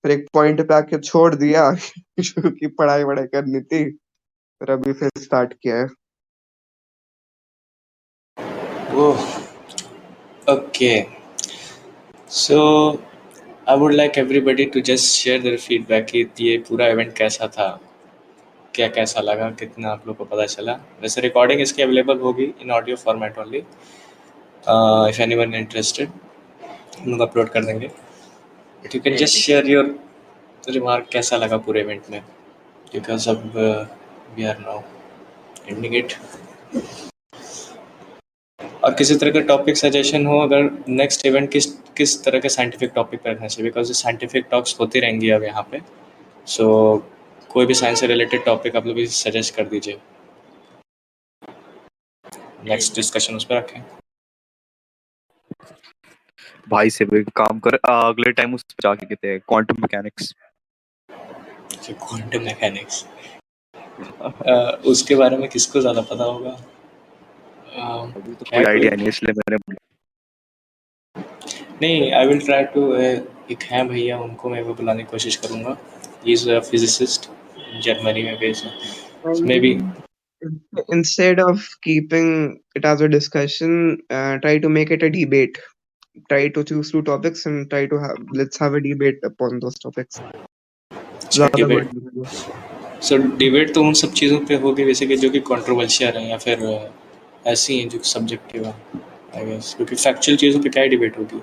फिर एक पॉइंट पे आके छोड़ दिया क्योंकि पढ़ाई वढ़ाई करनी थी। फिर अभी फिर स्टार्ट किया है। Oh, okay. So I would like everybody to just share their feedback कि ये पूरा इवेंट कैसा था, क्या कैसा लगा, कितना आप लोग को पता चला। वैसे रिकॉर्डिंग इसकी अवेलेबल होगी in audio format only, if anyone interested हम लोग अपलोड कर देंगे। But you can just share your remark कैसा लगा पूरे इवेंट में, बिकॉज अब we are now ending it. और किसी तरह का टॉपिक सजेशन हो, अगर नेक्स्ट इवेंट किस किस तरह के साइंटिफिक टॉपिक पर रखना चाहिए, बिकॉज साइंटिफिक टॉक्स होती रहेंगी अब यहाँ पे। सो कोई भी साइंस से रिलेटेड टॉपिक आप लोग भी सजेस्ट कर दीजिए, नेक्स्ट डिस्कशन उस पर रखें। भाई से भी काम कर, अगले टाइम उस पे जाके कहते हैं क्वांटम मैकेनिक्स। क्वांटम मैकेनिक्स, उसके बारे में किसको ज़्यादा पता होगा? अभी तो कोई है कोई? आइडिया नहीं, इसलिए मैंने नहीं, आई विल ट्राई टू, एक हैं भैया, उनको मैं वो बुलाने की कोशिश करूँगा। He is a physicist, Germany में बेस्ड है, may be. Instead of keeping it as a discussion, try to make it a debate. Try to choose two topics and try to let's have a debate upon those topics. अच्छा, ज्यादा debate. बढ़ जाएगा। सो debate तो उन सब चीज़ों पे होगी बेसिकली जो कि कंट्रोवर्शियल हैं, या फिर ऐसी हैं जो सब्जेक्टिव हैं, आई गेस, क्योंकि फैक्चुअल चीज़ों पे क्या ही डिबेट होगी।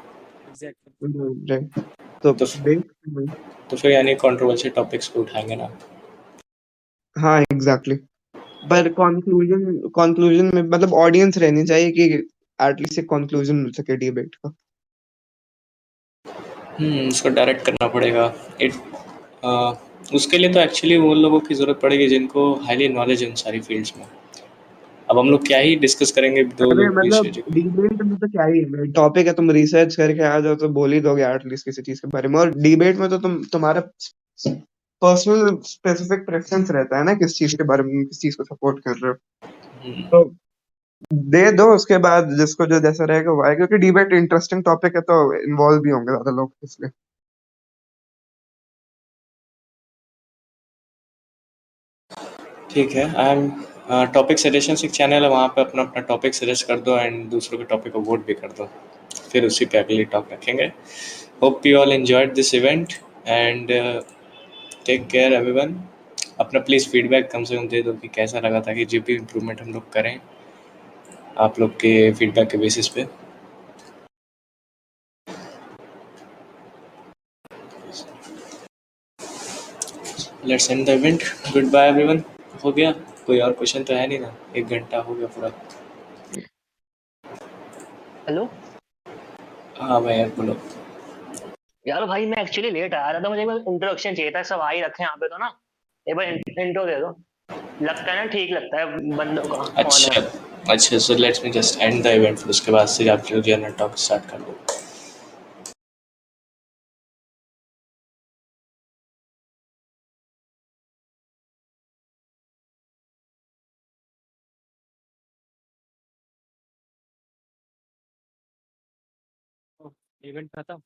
Right. तो तो देख, तो फिर यानी कंट्रोवर्शियल टॉपिक्स को उठाएंगे ना। हाँ एग्जैक्टली। पर कंक्लूजन में मतलब ऑडियंस रहनी चाहिए कि एटलीस्ट एक कंक्लूजन मिल सके डिबेट का। उसको डायरेक्ट करना पड़ेगा। इट उसके लिए तो एक्चुअली वो लोगों की ज़रूरत पड़ेगी जिनको हाईली नॉलेज है उन सारी फील्ड्स में। अब हम लोग क्या ही डिस्कस करेंगे, दो अरे लोग मतलब विषय जो कि डिबेट में तो क्या ही है, टॉपिक है, तुम रिसर्च करके आ जाओ तो बोल ही दोगे एटलीस्ट किसी चीज के बारे में। और डिबेट में तो तुम्हारा पर्सनल स्पेसिफिक प्रेफरेंस रहता है ना, किस चीज के बारे में, किस चीज को सपोर्ट कर रहे हो। हम्म, तो दे दो, उसके बाद जिसको जो जैसा रहेगा वो आए, क्योंकि डिबेट इंटरेस्टिंग टॉपिक है तो इन्वॉल्व भी होंगे ज्यादा लोग, इसलिए। ठीक है। आई एम टॉपिक सजेशन एक चैनल है, वहाँ पे अपना अपना टॉपिक सजेस्ट कर दो एंड दूसरों के टॉपिक को वोट भी कर दो, फिर उसी पे अगली टॉक रखेंगे। Hope you all enjoyed this event and take care everyone. अपना प्लीज़ फीडबैक कम से कम दे दो कि कैसा लगा, ताकि जो भी इम्प्रूवमेंट हम लोग करें आप लोग के फीडबैक के बेसिस पे। Let's end the event. Good bye everyone. हो गया? कोई और क्वेश्चन तो है नहीं ना? 1 घंटा हो गया पूरा। हेलो। हाँ भाई, यार बोलो। यार भाई मैं एक्चुअली लेट आया था तो मुझे इंट्रोडक्शन चाहिए था, सब आ ही रखे हैं यहाँ पे तो ना, एक बार इंट्रो दे दो। लगता है ना ठीक लगता है बंदों का कौन है। अच्छा अच्छा, so let's me just and the event, फिर उसके बाद से आप लोग जनरल टॉक स्टार्ट कर लो। इवेंट खत्म।